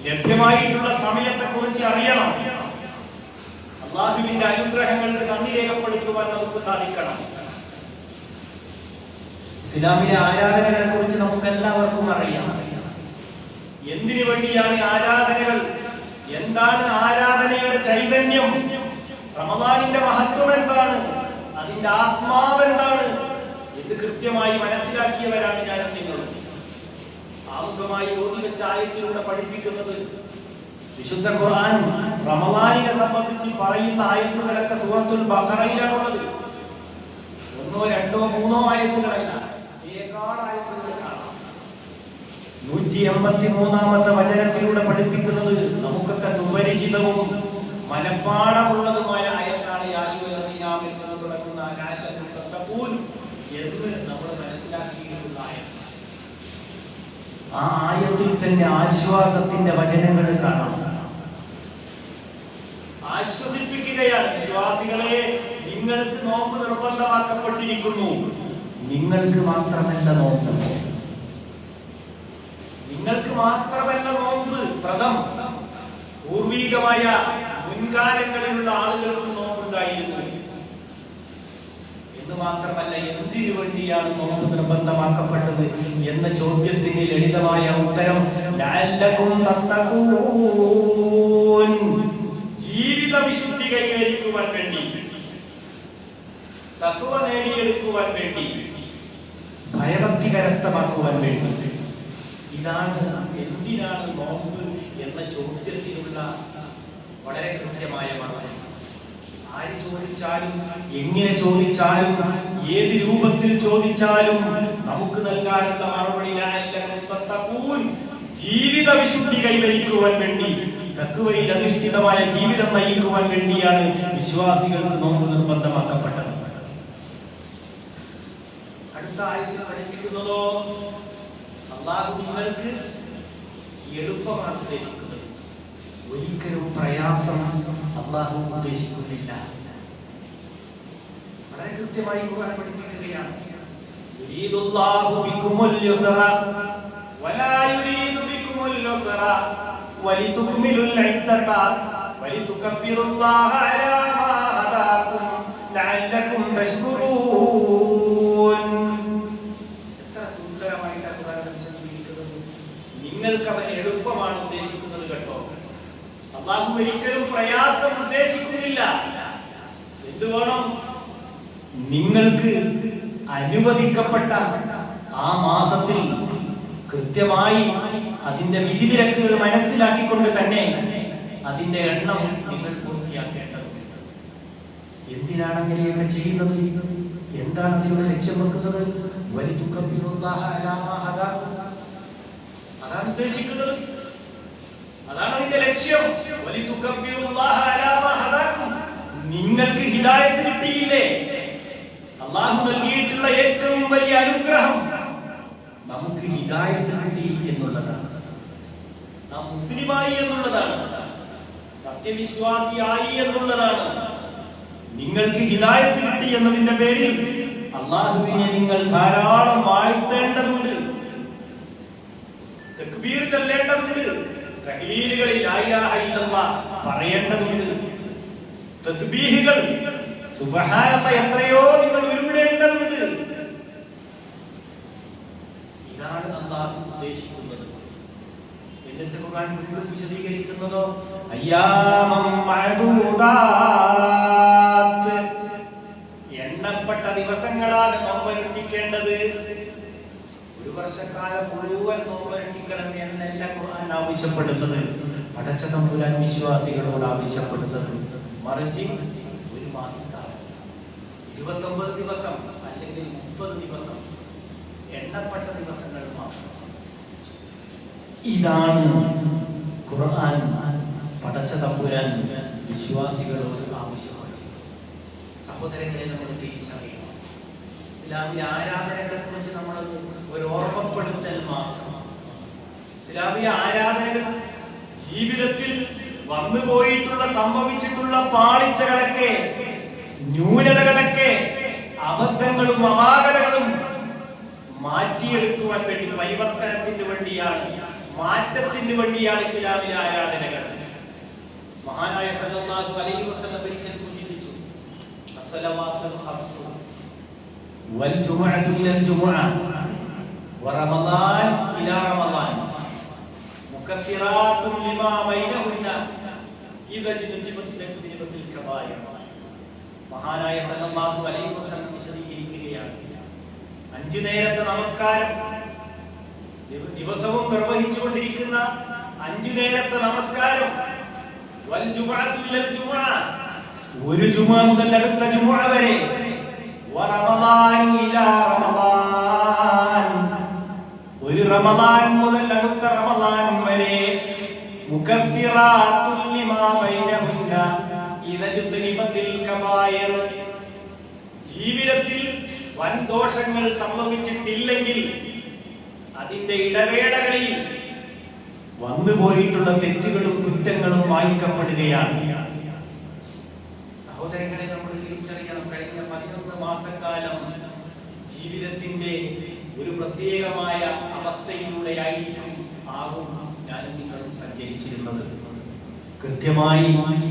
ലഭ്യമായിട്ടുള്ള സമയത്തെ കുറിച്ച് അറിയണം. അല്ലാഹുവിന്റെ അനുഗ്രഹങ്ങൾക്ക് നന്ദി രേഖപ്പെടുത്തുവാൻ നമുക്ക് സാധിക്കണം. ഇസ്ലാമിലെ ആരാധനകളെ കുറിച്ച് നമുക്ക് എല്ലാവർക്കും അറിയാം. എന്തിനു വേണ്ടിയാണ് ആരാധനകൾ? എന്താണ് ആരാധനയുടെ ചൈതന്യം? റമദാനിന്റെ മഹത്വം എന്താണ്? അതിന്റെ ആത്മാവ് എന്താണ്? ഇത് കൃത്യമായി മനസ്സിലാക്കിയവരാണ് ഞാനും നിങ്ങളും. ആമുഖമായി ഓതി വെച്ച ആയത്തിലൂടെ പഠിപ്പിക്കുന്നത് വിശുദ്ധ ഖുർആൻ റമദാനിനെ സംബന്ധിച്ച് പറയുന്ന ആയത്തുകളൊക്കെ സൂറത്തുൽ ബഖറയിലാണുള്ളത്. 1, 2, 3 ആയത്തുകളല്ല, ഏകാട് ആയത്തുകൾ കാണാം. 183-ാമത്തെ വചനത്തിലൂടെ പഠിപ്പിക്കുന്നത് നമുക്കൊക്കെ സുപരിചിതവും മനഃപ്പാഠമുള്ളതുമായ ആയത്താണ്. എന്ന് തുടങ്ങുന്ന എന്ന് നമ്മൾ മനസ്സിലാക്കിയിട്ടുള്ള ആയത്ത്. ആ ആയത്തിൽ തന്നെ ആശ്വാസത്തിന്റെ വചനങ്ങൾ കാണാം. ആശ്വസിപ്പിക്കുകയാണ്. വിശ്വാസികളെ, നിങ്ങൾക്ക് നോമ്പ് നിർബന്ധമാക്കപ്പെട്ടിരിക്കുന്നു. നിങ്ങൾക്ക് മാത്രമല്ല നോമ്പ്, നിങ്ങൾക്ക് മാത്രമല്ല നോമ്പ് വ്രതം. പൂർവീകമായ മുൻകാലങ്ങളിലുള്ള ആളുകൾക്ക് നോമ്പുണ്ടായിരുന്നു എന്ന് മാത്രമല്ല, എന്തിനു വേണ്ടിയാണ് നോമ്പ് നിർബന്ധമാക്കപ്പെട്ടത് എന്ന ചോദ്യത്തിന് ലളിതമായ ഉത്തരം ലഅല്ലകും തത്തഖൂൻ, ജീവിത വിശുദ്ധി കൈവരിക്കുവാൻ വേണ്ടി, തഖ്വ നേടിയെടുക്കുവാൻ വേണ്ടി, ഭയഭക്തി കരസ്ഥമാക്കുവാൻ വേണ്ടി. ഇതാണ് എന്തിനാണ് നോമ്പ് എന്ന ചോദ്യത്തിനുള്ള വളരെ കൃത്യമായ മറുപടി. ആര് ചോദിച്ചാലും, എങ്ങനെ ചോദിച്ചാലും, ഏത് രൂപത്തിൽ ചോദിച്ചാലും നമുക്ക് നൽകാനുള്ള മറുപടി ജീവിത വിശുദ്ധി കൈവരിക്കുവാൻ വേണ്ടി, തഖ്വയിൽ അധിഷ്ഠിതമായ ജീവിതം നയിക്കുവാൻ വേണ്ടിയാണ് വിശ്വാസികൾക്ക് നോമ്പ് നിർബന്ധമാക്കപ്പെട്ടത്. അടുത്ത ആയത്തിൽ പഠിപ്പിക്കുന്നതോ അല്ലാഹു നിങ്ങൾക്ക് എളുപ്പമാണ് ഉദ്ദേശിക്കുന്നത്. ഒരിക്കലും പ്രയാസം അല്ലാഹു ഉദ്ദേശിക്കുന്നില്ല. വളരെ കൃത്യമായി ഖുർആൻ പഠിപ്പിക്കുകയാണ്. യുരീദുല്ലാഹു ബികുമുൽ യുസ്റ വലാ യുരീദു ബികുമുൽ ഉസ്റ വലിതുക്മിലുൽ ഇദ്ദത വലിതുകബ്ബിറുല്ലാഹ അലാ മാ ഹദാകും ലഅല്ലകും തശ്കുറൂൻ. എത്ര സുന്ദരമായിട്ടാണ് ഖുർആൻ വിശദീകരിക്കുന്നത്. നിങ്ങൾക്ക് അവൻ എളുപ്പമാണ് ഉദ്ദേശിക്കുന്നത് കേട്ടോ. അല്ലാഹു ഒരിക്കലും പ്രയാസം ഉദ്ദേശിക്കുന്നില്ല. എന്ത് വേണം? നിങ്ങൾക്ക് അനുവദിക്കപ്പെട്ട ആ മാസത്തിൽ കൃത്യമായി അതിന്റെ വിധിവിലക്കുകൾ മനസ്സിലാക്കിക്കൊണ്ട് തന്നെ അതിന്റെ എണ്ണം നിങ്ങൾ പൂർത്തിയാക്കേണ്ടതുണ്ട്. എന്തിനാണ് അങ്ങനെയൊക്കെ ചെയ്യുന്നത്? എന്താണ് അതിലൂടെ ലക്ഷ്യം വെക്കുന്നത്? വലിതുകബ്ബിറുല്ലാഹ അലാ മാ ഹദാകും, അതാണ് ഉദ്ദേശിക്കുന്നത്. അതാണ് അതിന്റെ ലക്ഷ്യം. വലിതുകബ്ബിറുല്ലാഹ അലാ മാ ഹദാകും, നിങ്ങൾക്ക് ഹിദായത്ത് കിട്ടിയില്ലേ? അല്ലാഹു നൽകിയിട്ടുള്ള ഏറ്റവും വലിയ അനുഗ്രഹം നമുക്ക് ഹിദായത്ത് കിട്ടി എന്നുള്ളതാണ്. നാം മുസ്ലിമായി എന്നുള്ളതാണ്, സത്യവിശ്വാസിയായി എന്നുള്ളതാണ്. നിങ്ങൾക്ക് ഹിദായത്ത് കിട്ടി എന്നതിന്റെ പേരിൽ അല്ലാഹുവിനെ നിങ്ങൾ ധാരാളം വാഴ്ത്തേണ്ടതുണ്ട്, തക്ബീർ ചൊല്ലേണ്ടതുണ്ട്, തഹ്ലീലുകളിൽ ലാ ഇലാഹ ഇല്ലല്ലാഹ് പറയേണ്ടതുണ്ട്, തസ്ബീഹുകൾ സുബ്ഹാനല്ലാഹ് എത്രയോ നിങ്ങൾ ഉരുവിടേണ്ടതുണ്ട്. ഇതാണ് അല്ലാഹു ഉദ്ദേശിക്കുന്നത്. എന്നിട്ട് ഖുർആൻ വീണ്ടും വിശദീകരിക്കുന്നതോ അയ്യാമം മഅദൂദാത്ത്, എണ്ണപ്പെട്ട ദിവസങ്ങളാണ് നോമ്പനുഷ്ഠിക്കേണ്ടത്. ഒരു വർഷക്കാലം മുഴുവൻ നോമ്പനുഷ്ഠിക്കണം എന്നല്ല ഖുർആൻ ആവശ്യപ്പെടുന്നത്, പടച്ച തമ്പുരാൻ വിശ്വാസികളോട് ആവശ്യപ്പെടുന്നത്. മറിച്ച് ഒരു മാസക്കാലം 29 ദിവസം അല്ലെങ്കിൽ 30 ദിവസം എണ്ണപ്പെട്ട ദിവസങ്ങൾ മാത്രം. ഇതാണ് ഖുർആൻ പടച്ച തമ്പുരാൻ വിശ്വാസികളോട് ആവശ്യപ്പെടുന്നത്. സഹോദരങ്ങളെ, നമ്മൾ തിരിച്ചറിയണം. ഇസ്ലാമിലെ ആരാധനകളെ കുറിച്ച് നമ്മൾ ഒരു ഓർമ്മപ്പെടുത്തൽ മാത്രം. ഇസ്ലാമിലെ ആരാധനകൾ ജീവിതത്തിൽ വന്നുപോയിട്ടുള്ള സംഭവിച്ചിട്ടുള്ള പാളിച്ചകളൊക്കെ, ന്യൂനതകളൊക്കെ, അബദ്ധങ്ങളും അപാകതകളും മാറ്റിയെടുക്കുവാൻ വേണ്ടി, പരിവർത്തനത്തിന് വേണ്ടിയാണ്, മാറ്റത്തിന് വേണ്ടിയാണ് ഇസ്ലാമിലെ ആരാധനകൾ. മഹാനായ സല്ലല്ലാഹു അലൈഹി വസല്ലം ഒരിക്കൽ സൂചിപ്പിച്ചു, അസ്സലാവാത്തുൽ ഖംസു വൽ ജുമുഅതു ഇലൽ ജുമുഅ വറമളാൻ ഇലാ റമളാൻ മുകഫിറാത്തുൻ ലിമാ ബൈനഹുന്ന ഇദ ജിനബത്തിൽ കബായിർ. മഹാനായ സല്ലല്ലാഹു അലൈഹി വസല്ലം വിശദീകരിക്കുകയാണ്, 5 നേരത്തെ നമസ്കാരം ദിവസവും നിർവഹിച്ചുകൊണ്ടിരിക്കുന്ന 5 നേരത്തെ നമസ്കാരം, വൽ ജുമുഅതു ഇലൽ ജുമുഅ, ഒരു ജുമുഅ മുതൽ അടുത്ത ജുമുഅ വരെ, വറമളാൻ ഇലാ റമളാൻ, ഒരു റമളാൻ മുതൽ അടുത്ത റമളാൻ വരെ, മുകഫിറാത്തുൻ ലിമാ ബൈനഹുന്ന ഇദ ജിനബത്തിൽ കബായിർ. ജീവിതത്തിൽ വൻ ദോഷങ്ങൾ സംഭവിച്ചിട്ടില്ലെങ്കിൽ അതിന്റെ ഇടവേളകളിൽ വന്നുപോയിട്ടുള്ള തെറ്റുകളും കുറ്റങ്ങളും വായിക്കപ്പെടുകയാണ്. സഹോദരങ്ങളെ, നമ്മൾ തിരിച്ചറിയണം, കഴിഞ്ഞ 11 മാസക്കാലം ജീവിതത്തിന്റെ ഒരു പ്രത്യേകമായ അവസ്ഥയിലൂടെയായിരിക്കും ഞാനും നിങ്ങളും സഞ്ചരിച്ചിരുന്നത്. കൃത്യമായി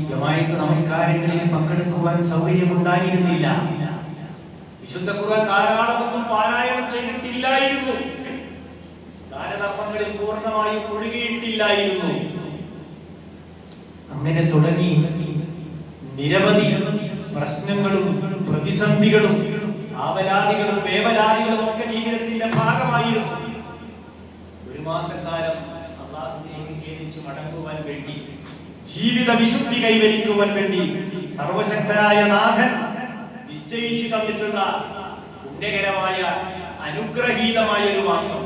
ജമാഅത്ത് നമസ്കാരങ്ങളിൽ പങ്കെടുക്കുവാൻ സൗകര്യമുണ്ടായിരുന്നില്ല. വിശുദ്ധ ഖുർആൻ ധാരാളമൊന്നും പാരായണം ചെയ്തിട്ടില്ലായിരുന്നു. ദാനധർമ്മങ്ങളിൽ പൂർണ്ണമായും മുഴുകിയിട്ടില്ലായിരുന്നു. അങ്ങനെ തുടങ്ങി നിരവധി പ്രശ്നങ്ങളും പ്രതിസന്ധികളും ആവലാദികളും വേവലാദികളും ഒക്കെ ജീവിതത്തിന്റെ ഭാഗമായിരുന്നു. ഒരു മാസക്കാലം അല്ലാഹുവിലേക്ക് ഖേദിച്ച് മടങ്ങുവാൻ വേണ്ടി, ജീവിത വിശുദ്ധി കൈവരിക്കുവാൻ വേണ്ടി സർവശക്തനായ നാഥൻ നിശ്ചയിച്ചു തന്നിട്ടുള്ള പുണ്യകരമായ അനുഗ്രഹീതമായ ഒരു മാസം.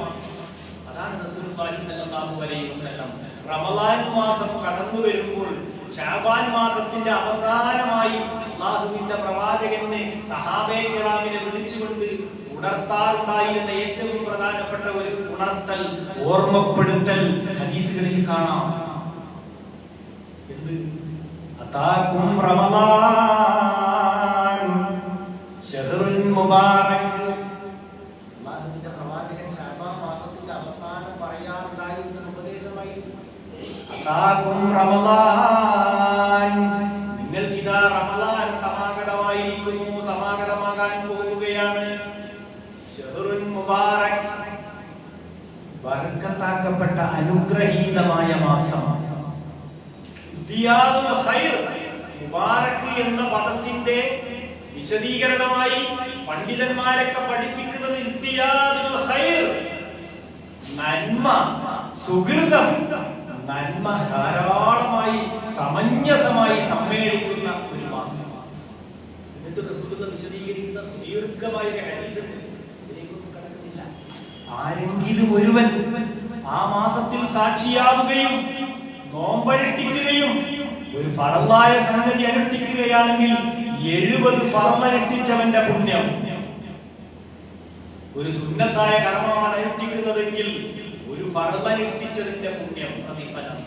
അതാണ് റസൂലുള്ളാഹി സ്വല്ലല്ലാഹു അലൈഹി വസല്ലം റമളാൻ മാസം കടന്നു വരുമ്പോൾ ശഅബാൻ മാസത്തിന്റെ അവസാനമായി അല്ലാഹുവിന്റെ പ്രവാചകനെ സഹാബയെ കിറാമിനെ വിളിച്ചുകൊണ്ട് ഉണർത്താറുണ്ടായിരുന്ന ഏറ്റവും പ്രധാനപ്പെട്ട ഒരു ഉണർത്തൽ, ഓർമ്മപ്പെടുത്തൽ ഹദീസുകളിൽ കാണാം. എന്ത്? അതാകും റമളാൻ ശഹ്റുൻ മുബാറക്. അല്ലാഹുവിന്റെ പ്രവാചകൻ ശഅബാൻ മാസത്തിന്റെ അവസാനം പറയാറുണ്ടായിരുന്ന ഉപദേശമായിരുന്നു, അതാകും റമളാൻ, നിങ്ങൾക്കിതാ റമളാൻ സമാഗതമായിരിക്കുന്നു, സമാഗതമാകാൻ പോവുകയാണ്. ശഹ്റുൻ മുബാറക്, ബർക്കത്താക്കപ്പെട്ട അനുഗ്രഹീതമായ മാസം. ഇസ്തിയാദുൽ ഖൈർ, മുബാറക് എന്ന പദത്തിന്റെ വിശദീകരണമായി പണ്ഡിതന്മാരൊക്കെ പഠിപ്പിക്കുന്നത് ഇസ്തിയാദുൽ ഖൈർ, നന്മ, സുഹൃതം, നന്മ ധാരാളമായി സമഞ്ജസമായി സമ്മേളിക്കുന്ന ഒരു മാസം. എന്നിട്ട് റസൂലുള്ളാഹി വിശദീകരിക്കുന്ന സുദീർഘമായ ഒരു ഹദീസ് ഉണ്ട്, ഇതിലേക്കൊന്നും കടക്കുന്നില്ല. ആരെങ്കിലും ഒരുവൻ ആ മാസത്തിൽ സാക്ഷിയാവുകയും നോമ്പനുഷ്ഠിക്കുകയും ഒരു ഫർളായ സംഗതി അനുഷ്ഠിക്കുകയാണെങ്കിൽ 70 ഫർള് അനുഷ്ഠിച്ചവന്റെ പുണ്യം. ഒരു സുന്നത്തായ കർമ്മമാണ് അനുഷ്ഠിക്കുന്നതെങ്കിൽ ഒരു ഫർള് അനുഷ്ഠിച്ചതിന്റെ പുണ്യം, പ്രതിഫലം.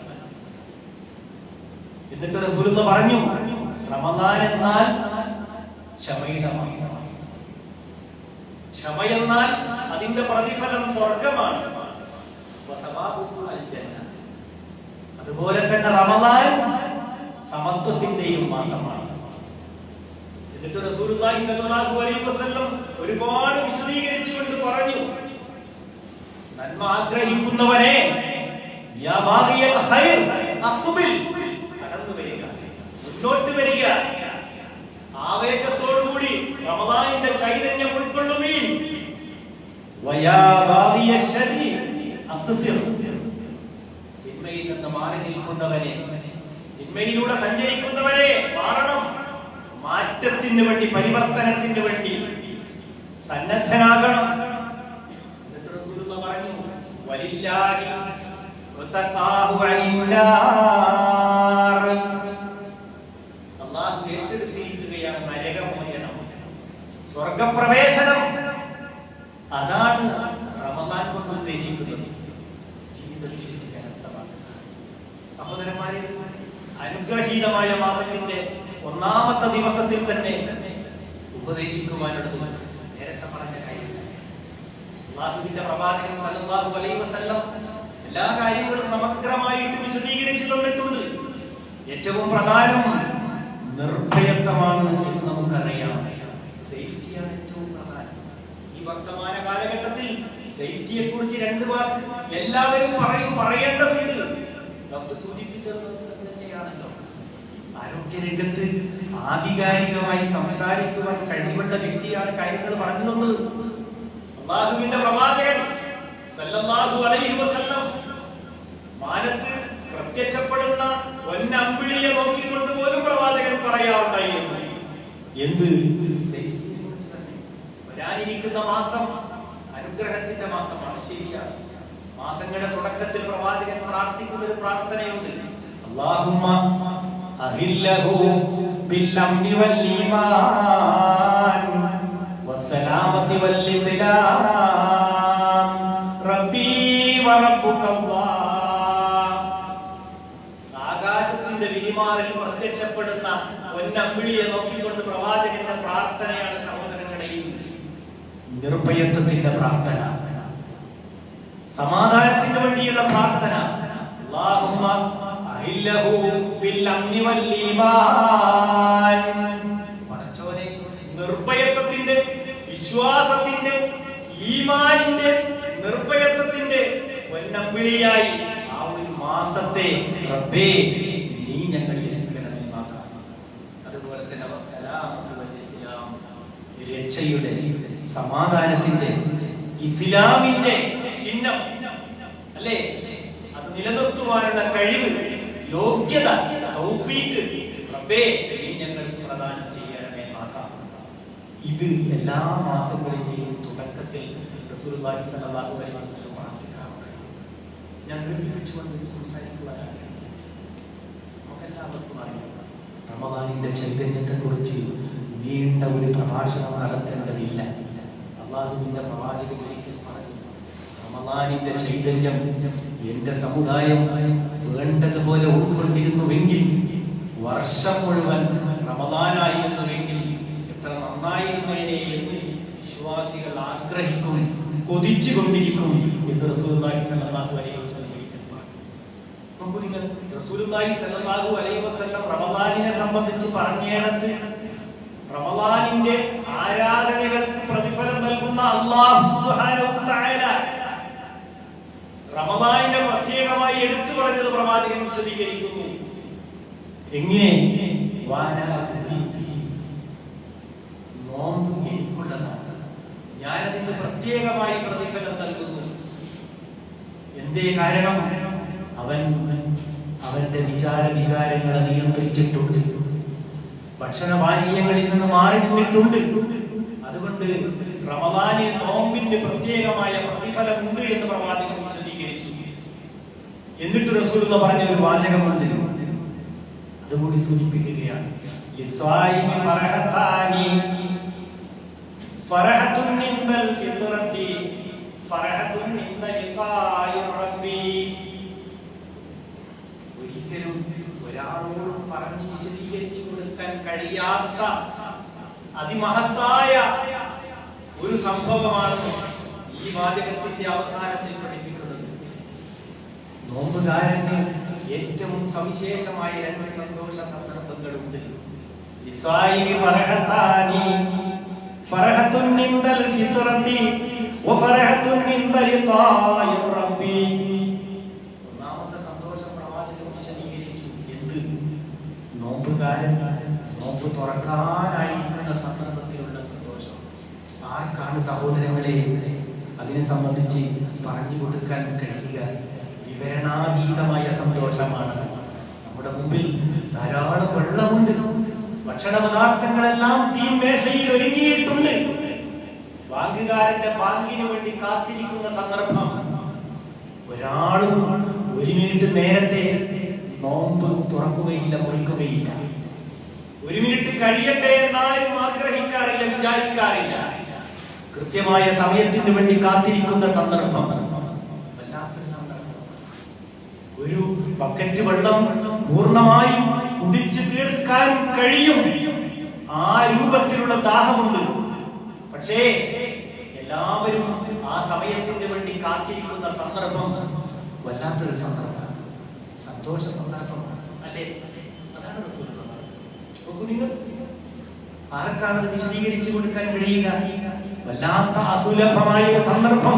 എന്നിട്ട് റസൂലുള്ളാഹി പറഞ്ഞു, റമളാൻ എന്നാൽ ക്ഷമയുടെ മാസമാണ്. ക്ഷമ എന്നാൽ അതിന്റെ പ്രതിഫലം സ്വർഗമാണ്. അതുപോലെ തന്നെ റമളാൻ സമത്വത്തിന്റെയും മാസമാണ്. എന്നിട്ട് റസൂലുള്ളാഹി സ്വല്ലല്ലാഹു അലൈഹി വസല്ലം ഒരുപാട് വിശദീകരിച്ചുകൊണ്ട് പറഞ്ഞു, നന്മ ആഗ്രഹിക്കുന്നവനെ യാ ബാഗിയൽ ഖൈർ അഖ്ബിൽ, കടന്നു വരിക, മുന്നോട്ട് വരിക, ആവേശത്തോടുകൂടി റമദാനിന്റെ ചൈതന്യം ഉൾക്കൊള്ളുകയും വയാ ബാഗിയ ശർരി അഖ്സിർ, തിന്മയിൽ നിന്ന് മാറി നിൽക്കുന്നവനെ, തിന്മയിലൂടെ സഞ്ചരിക്കുന്നവനെ മാറണം, മാറ്റത്തിന് വേണ്ടി, പരിവർത്തനത്തിന് വേണ്ടി സന്നദ്ധനാകണം. എന്നിട്ട് റസൂലുള്ളാഹി പറഞ്ഞു വലില്ലാഹി വതഖാഹു അനിന്നാർ, അല്ലാഹു ഏറ്റെടുത്തിരിക്കുകയാണ് നരകമോചനം, സ്വർഗ്ഗപ്രവേശനം. അതാണ് റമദാൻ കൊണ്ട് ഉദ്ദേശിക്കുന്നത്. ജീവിത വിശുദ്ധിക്കാൻ സഹോദരന്മാരെ, അനുഗ്രഹീതമായ മാസത്തിന്റെ ഒന്നാമത്തെ ദിവസത്തിൽ തന്നെ ഉപദേശിക്കുവാനുള്ളത് നേരത്തെ പറഞ്ഞ കാര്യമില്ല. അല്ലാഹുവിന്റെ പ്രവാചകൻ സല്ലല്ലാഹു അലൈഹി വസല്ലം എല്ലാ കാര്യങ്ങളും സമഗ്രമായിട്ട് വിശദീകരിച്ചു തന്നിട്ടുണ്ട്. ഏറ്റവും പ്രധാനം നിർഭയത്വമാണ് എന്ന് നമുക്കറിയാം. സേഫ്റ്റിയാണ് ഏറ്റവും പ്രധാനം. ഈ വർത്തമാന കാലഘട്ടത്തിൽ സേഫ്റ്റിയെ കുറിച്ച് രണ്ട് വാക്ക് എല്ലാവരും പറയേണ്ടതുണ്ട്. ഡോക്ടർ സൂചിപ്പിച്ചത് തന്നെയാണല്ലോ. ആരോഗ്യരംഗത്ത് ആധികാരികമായി സംസാരിക്കുവാൻ കഴിവുള്ള വ്യക്തിയാണ് കാര്യങ്ങൾ പറഞ്ഞു തന്നത്. അല്ലാഹുവിന്റെ പ്രവാചകൻ സല്ലല്ലാഹു അലൈഹി വസല്ലം മാനത്ത് പ്രത്യക്ഷപ്പെടുന്ന ഒന്നമ്പിളിയെ നോക്കിക്കൊണ്ട് പോലും പ്രവാചകൻ പറയാറുണ്ടായിരുന്നു. എന്ത്? വരാനിരിക്കുന്ന മാസം അനുഗ്രഹത്തിന്റെ മാസമാണ്, ശരിയാണ്. മാസങ്ങളുടെ തുടക്കത്തിൽ പ്രവാചകൻ പ്രാർത്ഥിക്കുന്ന ഒരു പ്രാർത്ഥനയുണ്ട്. അല്ലാഹുമ്മ അഹില്ലഹു ബിൽ അംനി വൽ ഈമാൻ വസ്സലാമത്തി വൽ ഇസ്ലാം റബ്ബി വറബ്ബുകല്ലാഹ്. ആകാശത്തിന്റെ വിരിമാറിൽ പ്രത്യക്ഷപ്പെടുന്ന ഒന്നമ്പിളിയെ നോക്കിക്കൊണ്ട് പ്രവാചകന്റെ പ്രാർത്ഥനയാണ് സഹോദരങ്ങളെ. നിർഭയത്വത്തിന്റെ പ്രാർത്ഥന, സമാധാനത്തിന് വേണ്ടിയുള്ള പ്രാർത്ഥന. അല്ലാഹുമ്മ അഹില്ലഹു ബിൽ അംനി വൽ ഈമാൻ. പടച്ചോനെ, നിർഭയത്വത്തിന്റെ, വിശ്വാസത്തിന്റെ, ഈമാനിന്റെ, നിർഭയത്വത്തിന്റെ പൊന്നമ്പിളിയായി ആ ഒരു മാസത്തെ റബ്ബേ നീ ഞങ്ങളിൽ എത്തിക്കണമേ മാത്രം. അതുപോലെ തന്നെ വസ്സലാമു വൽ ഇസ്ലാം, രക്ഷയുടെ, സമാധാനത്തിന്റെ, ഇസ്ലാമിന്റെ ചിഹ്നം അല്ലേ, അത് നിലനിർത്തുവാനുള്ള കഴിവ്, യോഗ്യത, തൗഫീഖ് റബ്ബേ നീ ഞങ്ങൾക്ക് പ്രദാനം ചെയ്യണമേ മാത്രം. ഇത് എല്ലാ മാസങ്ങളിലെയും തുടക്കത്തിൽ റസൂലുള്ളാഹി സ്വല്ലല്ലാഹു അലൈഹി വസല്ലം പ്രാർത്ഥിക്കാറുണ്ട്. ഞാൻ ദീർഘിപ്പിച്ചുകൊണ്ട് സംസാരിക്കുവാനാണ്. നമുക്കെല്ലാവർക്കും അറിയാം, റമദാനിന്റെ ചൈതന്യത്തെ കുറിച്ച് നീണ്ട ഒരു പ്രഭാഷണം നടത്തേണ്ടതില്ല. അല്ലാഹുവിന്റെ പ്രവാചകൻ ഒരിക്കൽ പറഞ്ഞു, റമദാനിന്റെ ചൈതന്യം എന്റെ സമുദായം വേണ്ടതുപോലെ ഉൾക്കൊണ്ടിരുന്നുവെങ്കിൽ, വർഷം മുഴുവൻ റമദാനായിരുന്നുവെങ്കിൽ എത്ര നന്നായിരുന്നേനെ എന്ന് വിശ്വാസികൾ ആഗ്രഹിക്കും, കൊതിച്ചുകൊണ്ടിരിക്കും എന്ന് റസൂലുള്ളാഹി സ്വല്ലല്ലാഹു അലൈഹി വസല്ലം പറഞ്ഞു. റസൂലുള്ളാഹി സ്വല്ലല്ലാഹു അലൈഹി വസല്ലം റമദാനിനെ സംബന്ധിച്ച് പറഞ്ഞിടത്ത് റമദാനിന്റെ ആരാധനകൾക്ക് പ്രതിഫലം നൽകുന്ന അല്ലാഹു സുബ്ഹാനഹു വ തആല റമദാനിനെ പ്രത്യേകമായി എടുത്തു പറഞ്ഞത് പ്രവാചകൻ വിശദീകരിക്കുന്നു. എങ്ങനെ? നോമ്പ് എനിക്കുള്ളതാണ്, ഞാനതിന് പ്രത്യേകമായി പ്രതിഫലം നൽകുന്നു. എന്തേ കാരണം? അവന്റെ വികാരങ്ങളെ നിയന്ത്രിച്ചിട്ടുണ്ട്, ഭക്ഷണപാനീയങ്ങളിൽ നിന്ന് മാറി നിന്നിട്ടുണ്ട്. അതുകൊണ്ട് റമദാനിൽ നോമ്പിന്റെ പ്രത്യേകമായ പ്രതിഫലമുണ്ട് എന്ന് പ്രവാചകൻ വിശദീകരിച്ചു. എന്നിട്ട് റസൂലുള്ളാഹി പറഞ്ഞ ഒരു വാചകമുണ്ട്, അതുകൂടി സൂചിപ്പിക്കുകയാണ്. ലിസ്വായിമി ഫറഹതാനി ഫറഹത്തുൻ മിനൽ ഫിത്രതി ഫറഹത്തുൻ മിന ലിഖായി റബ്ബി. ഒരിക്കലും ഒരാളോടും പറഞ്ഞ് വിശദീകരിച്ചു കൊടുക്കാൻ കഴിയാത്ത അതിമഹത്തായ ഒരു സംഭവമാണ് ഈ വാചകത്തിന്റെ അവസാനത്തിൽ പഠിപ്പിക്കുന്നത്. നോമ്പുകാരന് ഏറ്റവും സവിശേഷമായ രണ്ട് സന്തോഷ സന്ദർഭങ്ങളുണ്ട്. ലിസ്വായിമി ഫറഹതാനി ഫറഹത്തുൻ മിനൽ ഫിത്രതി വഫറഹത്തുൻ മിന ലിഖായി റബ്ബി. ഒന്നാമത്തെ അതാണ് സഹോദരങ്ങളെ അതിനെ സംബന്ധിച്ച് പറഞ്ഞു കൊടുക്കാൻ കഴിയുക വിവരണാതീതമായ സന്തോഷമാണ്. നമ്മുടെ മുമ്പിൽ ധാരാളം വെള്ളമുണ്ട്, ഭക്ഷണ പദാർത്ഥങ്ങളെല്ലാം തീന്മേശയിൽ ഒരുങ്ങിയിട്ടുണ്ട്. ബാങ്കുകാരന്റെ ബാങ്കിന് വേണ്ടി കാത്തിരിക്കുന്ന സന്ദർഭം. ഒരാളും 1 മിനിറ്റ് നേരത്തെ നോമ്പ് തുറക്കുകയില്ല, മുറിക്കുകയില്ല. 1 മിനിറ്റ് കഴിയട്ടെ എന്നാലും ആഗ്രഹിക്കാറില്ല, വിചാരിക്കാറില്ല. കൃത്യമായ സമയത്തിന് വേണ്ടി കാത്തിരിക്കുന്ന സന്ദർഭം. വല്ലാത്തൊരു സന്ദർഭം. ഒരു ബക്കറ്റ് വെള്ളം പൂർണ്ണമായും കുടിച്ചു തീർക്കാൻ കഴിയും, ആ രൂപത്തിലുള്ള ദാഹമുണ്ട്. പക്ഷേ എല്ലാവരും ആ സമയത്തിന് വേണ്ടി കാത്തിരിക്കുന്ന സന്ദർഭം വല്ലാത്തൊരു സന്ദർഭം, സന്തോഷ സന്ദർഭമാണ് അല്ലേ? അതാണ് റസൂൽ പറഞ്ഞത്. നിങ്ങൾ ആർക്കാണത് വിശദീകരിച്ചു കൊടുക്കാൻ കഴിയുക? വല്ലാത്ത അസുലഭമായ ഒരു സന്ദർഭം.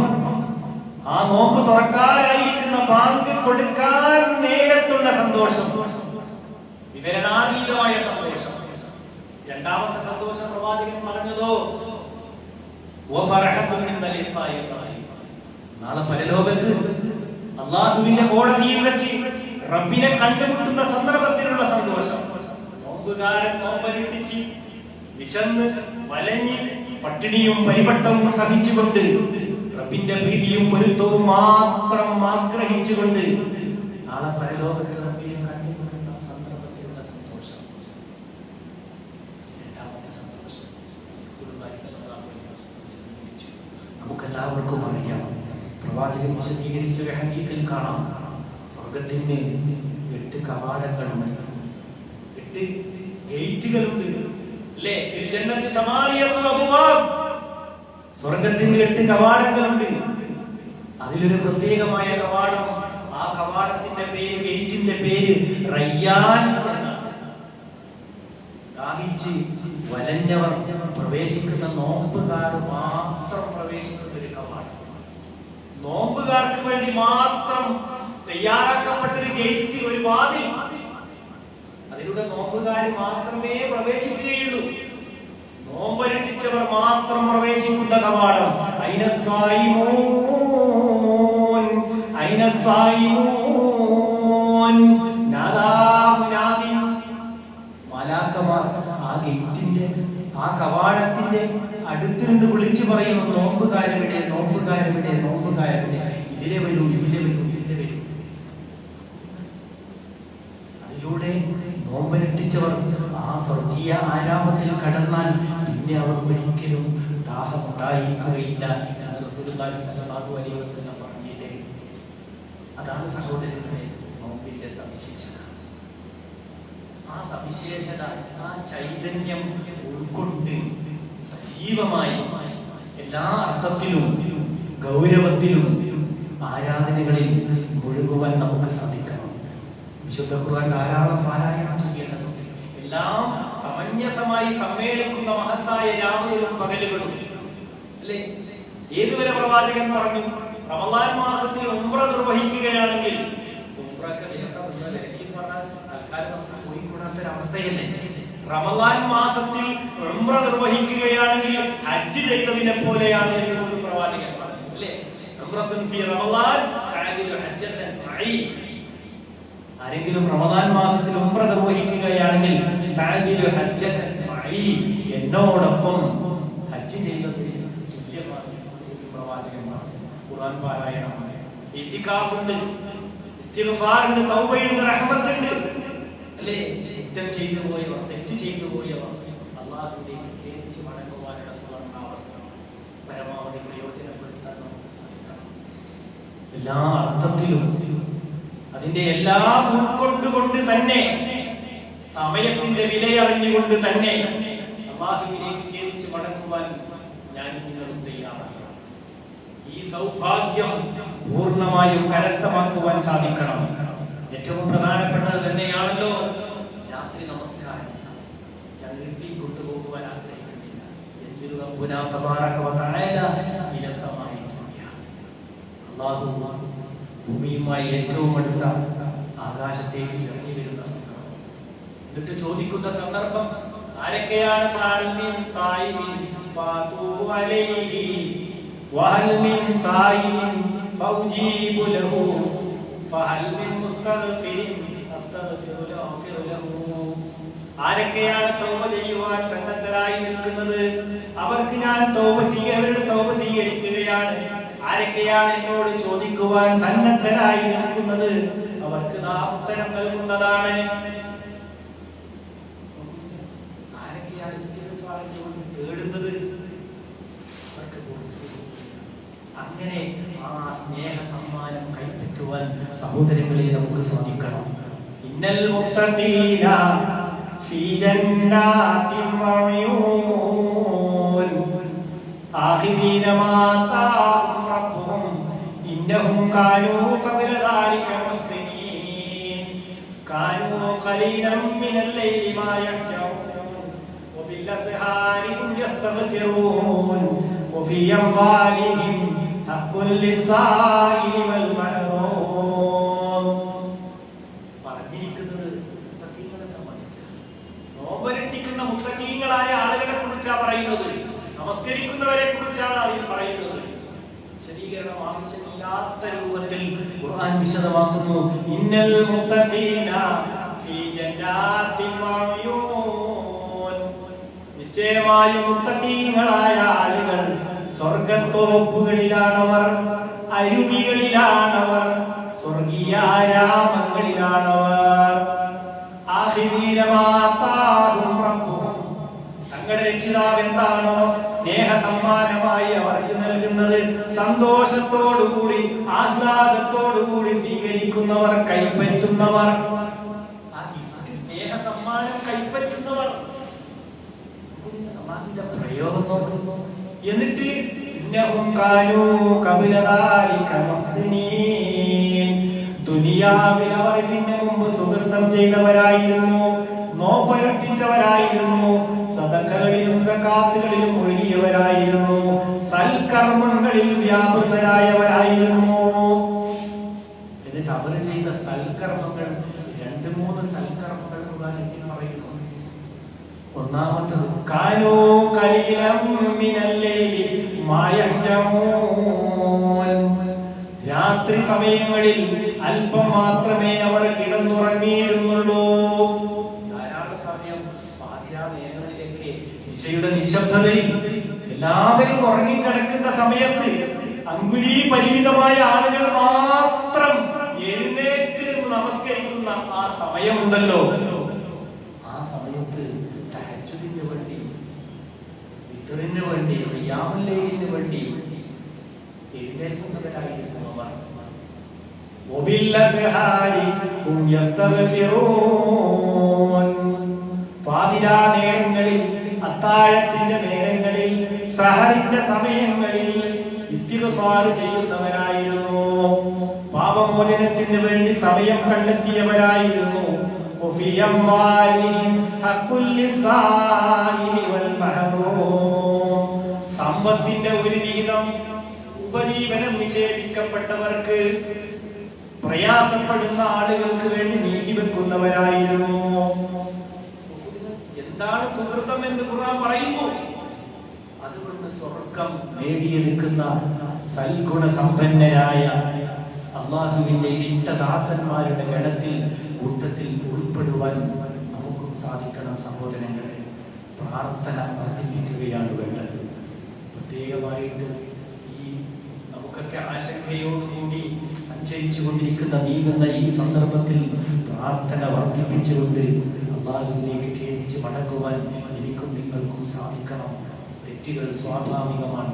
ആ നോമ്പ് തുറക്കാനായിരിക്കുന്ന ബാങ്ക് കൊടുക്കാൻ നേരത്തുള്ള സന്തോഷം, വിവരണാതീതമായ സന്തോഷം. രണ്ടാമത്തെ സന്തോഷം പ്രവാചകൻ പറഞ്ഞതോ നാളെ പരലോകത്ത് അള്ളാഹുവിന്റെ കോടതിയിൽ വെച്ച് റബ്ബിനെ കണ്ടുമുട്ടുന്ന സന്ദർഭത്തിലുള്ള സന്തോഷം. നോമ്പുകാരൻ നോമ്പനുഷ്ഠിച്ച് വിശന്ന് വലഞ്ഞ് പട്ടിണിയും പരിപട്ടവും സഹിച്ചുകൊണ്ട് റബ്ബിന്റെ പ്രീതിയും പൊരുത്തവും മാത്രം ആഗ്രഹിച്ചുകൊണ്ട് നാളെ പരലോകത്ത് റബ്ബിനെ കണ്ടുമുട്ടുന്ന സന്ദർഭത്തിലുള്ള സന്തോഷം. രണ്ടാമത്തെ സന്തോഷം നമുക്കെല്ലാവർക്കും അറിയാം. പ്രവാചകൻ വിശദീകരിച്ച ഒരു ഹദീസിൽ കാണാം, സ്വർഗത്തിന് 8 കവാടങ്ങളുണ്ട്, 8 ഗേറ്റുകളുണ്ട്. സ്വർഗത്തിന് 8 കവാടങ്ങളുണ്ട്. അതിലൊരു പ്രത്യേകമായ കവാടം, ആ കവാടത്തിന്റെ പേര്, ഗേറ്റിന്റെ പേര് റയ്യാൻ എന്നാണ്. ദാഹിച്ച് വലഞ്ഞവർ പ്രവേശിക്കുന്ന, നോമ്പുകാർ മാത്രം പ്രവേശിക്കുന്ന ഒരു കവാടം, നോമ്പുകാർക്ക് വേണ്ടി മാത്രം തയ്യാറാക്കപ്പെട്ടൊരു ഗേറ്റ്, ഒരു വാതിൽ. അതിലൂടെ നോമ്പുകാർ മാത്രമേ പ്രവേശിക്കുകയുള്ളൂ, നോമ്പനുഷ്ഠിച്ചവർ മാത്രം പ്രവേശിക്കുന്ന കവാടം. മലാക്കമാർ ആ ഗേറ്റിന്റെ, ആ കവാടത്തിന്റെ അടുത്ത് നിന്ന് വിളിച്ചു പറയുന്നു, നോമ്പുകാരെവിടെ, നോമ്പുകാരെവിടെ, നോമ്പുകാരെവിടെ, ഇതിലെ വരൂ, ഇതിലെ വരൂ, ഇതിലെ വരൂ. അതിലൂടെ നോമ്പനുഷ്ഠിച്ചവർ ആ സ്വർഗീയ ആരാമത്തിൽ കടന്നാൽ പിന്നെ അവർ ഒരിക്കലും ദാഹമുണ്ടായിരിക്കുകയില്ല എന്ന് റസൂലുള്ളാഹി സ്വല്ലല്ലാഹു അലൈഹി വസല്ലം പറഞ്ഞില്ലേ? അതാണ് സഹോദരങ്ങളെ നോമ്പിന്റെ സവിശേഷത. ആ സവിശേഷത, ആ ചൈതന്യം ഉൾക്കൊണ്ട് സജീവമായി എല്ലാ അർത്ഥത്തിലും ഗൗരവത്തിലും ആരാധനകളിൽ മുഴുകുവാൻ നമുക്ക് സാധിക്കണം. വിശുദ്ധ ഖുർആൻ ധാരാളം പാരായണം ചെയ്യേണ്ടതുണ്ട്. എല്ലാം സമഞ്ജസമായി സമ്മേളിക്കുന്ന മഹത്തായ രാവുകളും പകലുകളും അല്ലേ? ഏതുവരെ പ്രവാചകൻ പറഞ്ഞു, റമളാൻ മാസത്തിൽ ഉംറ നിർവഹിക്കുകയാണെങ്കിൽ, അവസ്ഥയല്ലേ, റമളാൻ മാസത്തിൽ ഉംറ നിർവഹിക്കുകയാണെങ്കിൽ ഹജ്ജ് ചെയ്തതിനെ പോലെയാണ് എന്ന് പോലും പ്രവാചകൻ പറഞ്ഞു അല്ലേ? ഉംറത്തുൻ ഫീ റമളാൻ തഅദിലു ഹജ്ജത്തൻ മഈ. ആരെങ്കിലും റമളാൻ മാസത്തിൽ ഉംറ നിർവഹിക്കുകയാണെങ്കിൽ തഅദിലു ഹജ്ജത്തൻ മഈ, എന്നോടൊപ്പം ഹജ്ജ് ചെയ്തതിന് തുല്യമാണ് പ്രവാചകൻ പറഞ്ഞു. ഖുർആൻ പാരായണമാണ്, ഇത്തികാഫുണ്ട്, ഇസ്തിഗ്ഫാറുണ്ട്, തൗബയുണ്ട്, റഹ്മത്തുണ്ട് അല്ലേ? കുറ്റം ചെയ്തു പോയവർ, തെറ്റ് ചെയ്തു പോയവർ അല്ലാഹുവിലേക്ക് ഖേദിച്ച് മടങ്ങുവാനുള്ള സുവർണ്ണാവസരം പരമാവധി പ്രയോജനപ്പെടുത്താൻ നമുക്ക് സാധിക്കണം. എല്ലാ അർത്ഥത്തിലും അതിന്റെ എല്ലാം ഉൾക്കൊണ്ടുകൊണ്ട് തന്നെ, സമയത്തിന്റെ വിലയറിഞ്ഞുകൊണ്ട് തന്നെ അല്ലാഹുവിലേക്ക് ഖേദിച്ച് മടങ്ങുവാൻ ഞാൻ നിങ്ങളും തയ്യാറാണ്. ഈ സൗഭാഗ്യം പൂർണ്ണമായും കരസ്ഥമാക്കുവാൻ സാധിക്കണം. ഏറ്റവും പ്രധാനപ്പെട്ടത് തന്നെയാണല്ലോ രാത്രി നമസ്കാരം. ഞാൻ നിർത്തി കൊണ്ടുപോകുവാൻ ആഗ്രഹിക്കുന്നില്ല. അല്ലാഹു ഭൂമിയുമായി ഏറ്റവും അടുത്ത ആകാശത്തേക്ക് ഇറങ്ങി വരുന്ന സന്ദർഭം, എന്നിട്ട് ചോദിക്കുന്ന സന്ദർഭം, ആരൊക്കെയാണ് فأتوب عليه وهل من سائل فأجيب له فهل من مستغفر أستغفر له. ആരൊക്കെയാണ് തൗബ ചെയ്യുവാൻ സന്നദ്ധരായി നിൽക്കുന്നത് അവർക്ക് ഞാൻ അവരുടെ തൗബ സ്വീകരിക്കുകയാണ്. ആരൊക്കെയാണ് എന്നോട് ചോദിക്കുവാൻ സന്നദ്ധരായി നിൽക്കുന്നത് അവർക്ക് നാം ഉത്തരം നൽകുന്നതാണ്. ആരൊക്കെയാണ് തേടുന്നത് അങ്ങനെ ആ സ്നേഹ സമ്മാനം കൈപ്പറ്റുവാൻ സഹോദരങ്ങളെ നമുക്ക് സാധിക്കണം. ഇന്നൽ മുത്തഖീന ഫീ ജന്നാതിൻ വഉയൂൻ ആഖിരീന മാ ആതാഹും റബ്ബുഹും ഇന്നഹും കാനൂ ഖബല ദാലിക മുഹ്സിനീൻ കാനൂ ഖലീലൻ മിനൽ ലൈലി മാ യഹ്ജഊൻ വബിൽ-അസ്ഹാരി ഹും യസ്തഗ്ഫിറൂൻ വഫീ അംവാലിഹിം ഹഖ്ഖുൻ ലിസ്സായിലി വൽ മഹ്റൂം. പറഞ്ഞിരിക്കുന്നത് മുത്തഖീങ്ങളെ സംബന്ധിച്ച് നോമ്പനുഷ്ഠിക്കുന്ന മുത്തഖീങ്ങളായ ആളുകളെ കുറിച്ചാണ് പറയുന്നത്. നമസ്കരിക്കുന്നവരെ കുറിച്ചാണ് അതിൽ പറയുന്നത്. ശരീകരണം ആവശ്യമില്ലാത്ത രൂപത്തിൽ ഖുർആൻ വിശദമാക്കുന്നു. ഇന്നൽ മുത്തഖീന ഫീ ജന്നാതിൻ വഉയൂൻ. നിശ്ചയമായും മുത്തഖീങ്ങളായ ആളുകൾ സ്വർഗ്ഗത്തോപ്പുകളിലാണവർ, അരുവികളിലാണവർ, സ്വർഗീയാരാമങ്ങളിലാണവർ. ആഖിരീന മാ ആതാഹും റബ്ബുഹും. തങ്ങളുടെ രക്ഷിതാവ് എന്താണോ സ്നേഹ സമ്മാനമായി അവർക്ക് നൽകുന്നത് സന്തോഷത്തോടുകൂടി ആഹ്ലാദത്തോടുകൂടി സ്വീകരിക്കുന്നവർ, കൈപ്പറ്റുന്നവർ, ആ സ്നേഹ സമ്മാനം കൈപ്പറ്റുന്നവർ. പ്രയോഗം നോക്കുന്നു. എന്നിട്ട് ഇന്നഹും കാനൂ ഖബല ദാലിക മുഹ്സിനീൻ. ദുനിയാവിൽ അവർ ഇതിന് മുമ്പ് സുഹൃതം ചെയ്തവരായിരുന്നു, നോമ്പനുഷ്ഠിച്ചവരായിരുന്നു, സദഖകളിലും സകാത്തുകളിലും ഒഴുകിയവരായിരുന്നു, സൽക്കർമ്മങ്ങളിൽ വ്യാപൃതരായവരായിരുന്നു. എന്നിട്ട് അവർ ചെയ്ത സൽക്കർമ്മങ്ങൾ 2-3 സൽക്കർമ്മങ്ങൾ പറയുന്നു. ഒന്നാമത്തത് കാനൂ ഖലീലൻ മിനൽ ലൈലി മാ യഹ്ജഊൻ. രാത്രി സമയങ്ങളിൽ അല്പം മാത്രമേ അവർ കിടന്നുറങ്ങിയിരുന്നുള്ളൂ. ധാരാളം സമയം പാതിരാ നേരങ്ങളിലേക്ക് ദിശയുടെ നിശബ്ദതയിൽ എല്ലാവരും ഉറങ്ങിക്കിടക്കുന്ന സമയത്ത് അങ്കുലീ പരിമിതമായ ആളുകൾ മാത്രം എഴുന്നേറ്റ് നമസ്കരിക്കുന്ന ആ സമയമുണ്ടല്ലോ, ആ സമയത്ത് തഹജ്ജുദിന് വേണ്ടി, വിത്റിന് വേണ്ടി, ഖിയാമുൽ ലൈലിന് വേണ്ടി എഴുന്നേൽക്കുന്നവരായിരുന്നു അവർ. വബിൽ-അസ്ഹാരി ഹും യസ്തഗ്ഫിറൂൻ. പാതിരാ നേരങ്ങളിൽ, അത്താഴത്തിന്റെ നേരങ്ങളിൽ, സഹറിന്റെ സമയങ്ങളിൽ ഇസ്തിഗ്ഫാർ ചെയ്യുന്നവരായിരുന്നു. പാപമോചനത്തിന് വേണ്ടി സമയം കണ്ടെത്തിയവരായിരുന്നു. വഫീ അംവാലിഹിം ഹഖ്ഖുൽ ലിസ്സായിലി വൽ മഹ്റൂം. സമ്പത്തിന്റെ ഒരു വിഹിതം ഉപജീവനം നിഷേധിക്കപ്പെട്ടവർക്ക്, പ്രയാസപ്പെടുന്ന ആളുകൾക്ക് വേണ്ടി നീക്കിവെക്കുന്നവരായിരുന്നു. എന്താണ് സുഹൃതം എന്ന് ഖുർആൻ പറയുന്നു. അതുകൊണ്ട് സ്വർഗ്ഗം നേടിയെടുക്കുന്ന സൽഗുണ സമ്പന്നരായ അല്ലാഹുവിന്റെ ഇഷ്ടദാസന്മാരുടെ ഗണത്തിൽ, കൂട്ടത്തിൽ ഉൾപ്പെടുവാൻ നമുക്കും സാധിക്കണം. സഹോദരങ്ങളെ, പ്രാർത്ഥന വർദ്ധിപ്പിക്കുകയാണ് വേണ്ടത്. പ്രത്യേകമായിട്ട് ഈ നമുക്കൊക്കെ ആശങ്കയോടുകൂടി സഞ്ചരിച്ചു കൊണ്ടിരിക്കുന്ന, നീങ്ങുന്ന ഈ സന്ദർഭത്തിൽ പ്രാർത്ഥന വർദ്ധിപ്പിച്ചുകൊണ്ട് അല്ലാഹുവിലേക്ക് ഖേദിച്ച് മടങ്ങുവാൻ എനിക്കും നിങ്ങൾക്കും സാധിക്കണം. തെറ്റുകൾ സ്വാഭാവികമാണ്.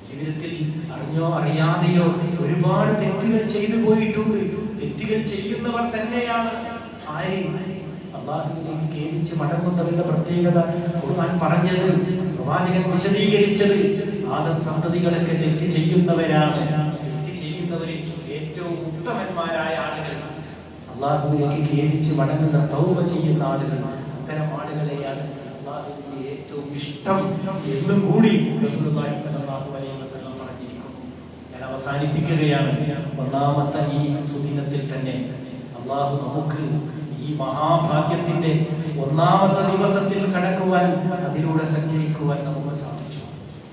ജീവിതത്തിൽ അറിഞ്ഞോ അറിയാതെയോ ഒരുപാട് തെറ്റുകൾ ചെയ്തു പോയിട്ടുണ്ട്. തെറ്റുകൾ ചെയ്യുന്നവർ തന്നെയാണ് അല്ലാഹുവിലേക്ക് ഖേദിച്ച് മടങ്ങുന്നവരുടെ പ്രത്യേകത ഖുർആൻ പറഞ്ഞത്, പ്രവാചകൻ വിശദീകരിച്ചത്. ആദം സന്തതികളൊക്കെ തെറ്റ് ചെയ്യുന്നവരാണ്. തെറ്റ് ചെയ്യുന്നവരിൽ ഏറ്റവും ഉത്തമന്മാരായ ആളുകൾ അല്ലാഹുവിലേക്ക് ഖേദിച്ച് മടങ്ങുന്ന, തൗബ ചെയ്യുന്ന ആളുകൾ. അത്തരം ആളുകളെയാണ് അല്ലാഹുവിന്റെ ഏറ്റവും ഇഷ്ടം എന്നും കൂടി റസൂലുള്ളാഹി സ്വല്ലല്ലാഹു അലൈഹി വസല്ലം പറഞ്ഞിരിക്കുന്നു. ഞാൻ അവസാനിപ്പിക്കുകയാണ്. ഒന്നാമത്തെ ഈ സുദിനത്തിൽ തന്നെ അല്ലാഹു നമുക്ക് ഈ ഈ മഹാഭാഗ്യത്തിന്റെ ഒന്നാമത്തെ ദിവസത്തിൽ കടക്കുവാൻ, അതിലൂടെ സഞ്ചരിക്കുവാൻ നമുക്ക് സാധിച്ചു.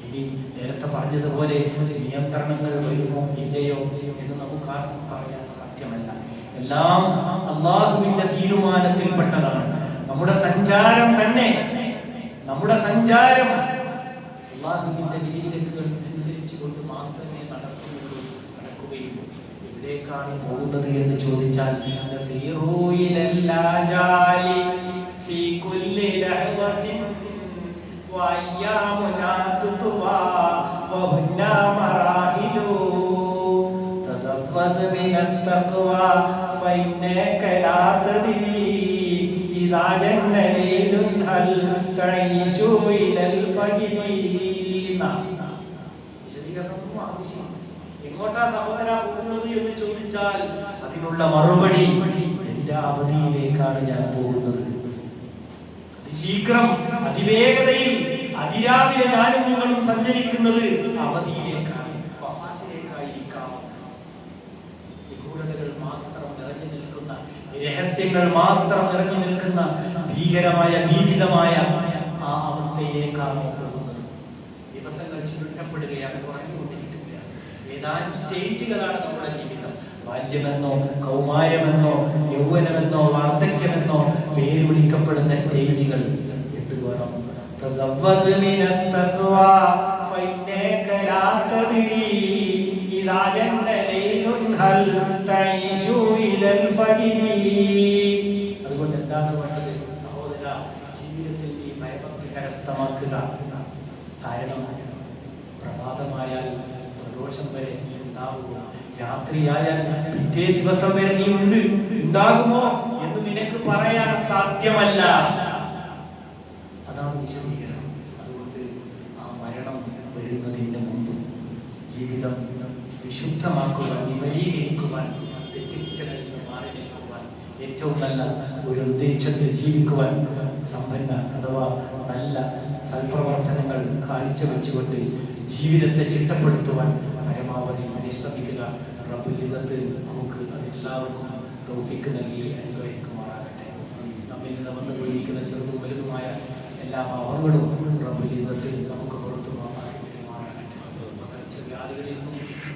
ഇനി നേരത്തെ പറഞ്ഞതുപോലെ നിയന്ത്രണങ്ങൾ വരുമോ ഇല്ലയോ എന്ന് നമുക്ക് ആർക്കും പറയാൻ സാധ്യമല്ല. എല്ലാം അല്ലാഹുവിന്റെ തീരുമാനത്തിൽപ്പെട്ടതാണ്. നമ്മുടെ സഞ്ചാരം തന്നെ, നമ്മുടെ സഞ്ചാരം അല്ലാഹുവിന്റെ വിധിവിലക്കുകൾ അനുസരിച്ച് കൊണ്ട് മാത്രമേ നടക്കുകയുള്ളൂ. എവിടേക്കാണ് പോകുന്നത് എന്ന് ചോദിച്ചാൽ എങ്ങോട്ടാ സഹോദര പോകുന്നത് എന്ന് ചോദിച്ചാൽ അതിനുള്ള മറുപടി, എന്റെ അവധിയിലേക്കാണ് ഞാൻ പോകുന്നത്. അതിശീഘ്രം, അതിവേഗതയിൽ, അതിരാവിലെ ഞാനും നിങ്ങളും സഞ്ചരിക്കുന്നത് അവധിയിലേക്കാണ്, വഫാത്തിലേക്കായിരിക്കാം. നിഗൂഢതകൾ മാത്രം നിറഞ്ഞു നിൽക്കുന്ന, രഹസ്യങ്ങൾ മാത്രം നിറഞ്ഞു നിൽക്കുന്ന ഭീകരമായ, ഭീതിതമായ ആ അവസ്ഥയിലേക്കാണ് പോകുന്നത്. ദിവസങ്ങൾ ചുരുട്ടപ്പെടുകയാണ്, കുറഞ്ഞുകൊണ്ടിരിക്കുകയാണ്. ഏതാനും സ്റ്റേജുകളാണ് നമ്മുടെ ജീവിതം. ബാല്യമെന്നോ കൗമാരമെന്നോ യൗവനമെന്നോ വാർദ്ധക്യമെന്നോ പേര് വിളിക്കപ്പെടുന്ന സ്റ്റേജുകൾ. എന്ത് വേണം? തസവ്വദ് മിനത് തഖ്വാ ഫഇന്നക ലാ തദ്രി ഇദാ ജന്ന ലൈലുൻ ഹൽ തഈശു ഇലൽ ഫജ്രി. അതുകൊണ്ട് എന്താണ് വേണ്ടത് സഹോദര? ജീവിതത്തിൽ നീ ഭയഭക്തി കരസ്ഥമാക്കുക. കാരണം പ്രഭാതമായാൽ പ്രദോഷം വരെ നീ ഉണ്ടാവുക, രാത്രിയായാൽ പിറ്റേ ദിവസം വരെ നീ ഉണ്ടാകുമോ എന്ന് നിനക്ക് പറയാൻ സാധ്യമല്ല. അതാണ് വിശദീകരണം. അതുകൊണ്ട് ആ മരണം വരുന്നതിന് മുമ്പ് ജീവിതം വിശുദ്ധമാക്കുവാൻ, വിപരീകരിക്കുവാൻ, തെറ്റുകുറ്റങ്ങളിൽ നിന്ന് മാറി നിൽക്കുവാൻ, ഏറ്റവും നല്ല ഒരു ഉദ്ദേശത്തിൽ ജീവിക്കുവാൻ, സമ്പന്ന അഥവാ നല്ല സൽപ്രവർത്തനങ്ങൾ കാഴ്ചവെച്ചുകൊണ്ട് ജീവിതത്തെ ചിട്ടപ്പെടുത്തുവാൻ പരമാവധി പരിശ്രമിക്കുക. റബ്ബുൽ ഇസ്സത്ത് നമുക്ക് അതെല്ലാവർക്കും തൗഫീഖ് നൽകി അനുഗ്രഹിക്കുമാറാകട്ടെ. നമ്മിൽ നിന്ന് വന്നു പോയിരിക്കുന്ന ചെറുതും വലുതുമായ എല്ലാ പാവങ്ങളും റബ്ബുൽ ഇസ്സത്ത് നമുക്ക് പുറത്തു മാറാകട്ടെ. പകർച്ചവ്യാധികളിൽ നിന്നും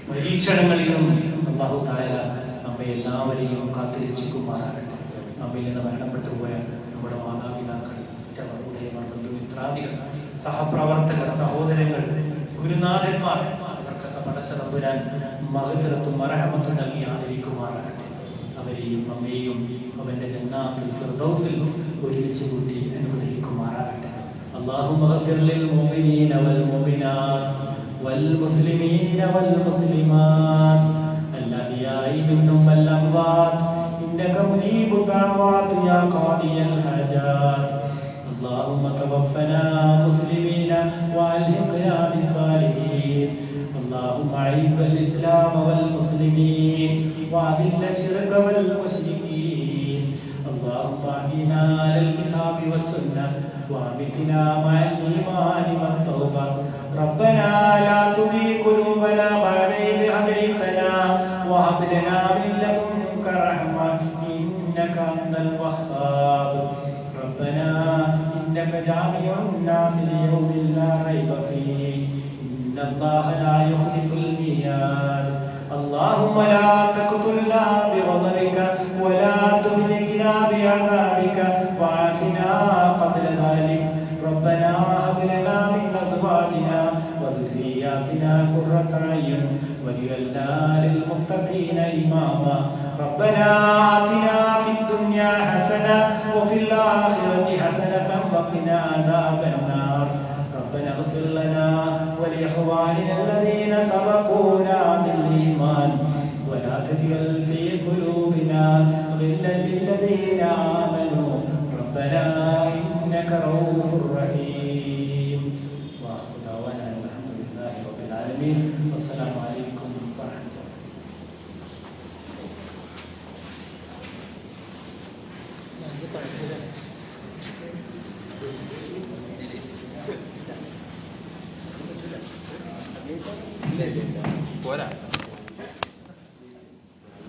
പരീക്ഷണങ്ങളിൽ നിന്നും അല്ലാഹു തആല നമ്മെ എല്ലാവരെയും കാത്തുരക്ഷിക്കുമാറാകട്ടെ. നമ്മിൽ നിന്ന് മരണപ്പെട്ടു പോയ നമ്മുടെ മാതാപിതാക്കൾ, ഉറ്റവരുടെയവർ, ബന്ധുമിത്രാദികൾ, സഹപ്രവർത്തകർ, സഹോദരങ്ങൾ, ഗുരുനാഥന്മാർ, അവർക്കൊക്കെ പടച്ച തമ്പുരാൻ മഗ്ഫിറത്തും മർഹമത്തും നൽകി ആദരിക്കുമാറാകട്ടെ. അവരെയും നമ്മെയും അവന്റെ ജന്നാത്തുൽ ഫിർദൗസിൽ ഒരുമിച്ച് കൂട്ടി അനുഗ്രഹിക്കുമാറാകട്ടെ. അല്ലാഹുമ്മ ഗ്ഫിർ ലിൽ മുഅ്മിനീന വൽ മുഅ്മിനാത്ത് വൽ മുസ്ലിമീന വൽ മുസ്ലിമാത്ത് അൽഅഹ്യാഇ മിൻഹും വൽ അംവാത്ത് ഇന്നക മുജീബു ദഅവാത് യാ ഖാദിയൽ ഹാജാത്ത്. اللهم توفنا مسلمين والحقنا بالصالحين. اللهم اعز الاسلام والمسلمين واذل الشرك والمشركين. اللهم اهدنا على الكتاب والسنه وامتنا مع الايمان والتوبه. ربنا لا تزغ قلوبنا بعد إذ هديتنا وهب لنا من لدنك رحمه انك انت الوهاب. ربنا إنك جامع الناس ليوم لا ريب فيه إن الله لا يخلف الميعاد. اللهم لا تقتلنا بغضبك ولا تهلكنا بعذابك وعافنا قبل ذلك. ربنا هب لنا من أزواجنا وذرياتنا قرة أعين واجعلنا للمتقين إماما. ربنا آتنا في الدنيا حسنة وفي الآخرة حسنة وقنا عذاب النار. ربنا اغفر لنا ولإخواننا الذين سبقونا بالإيمان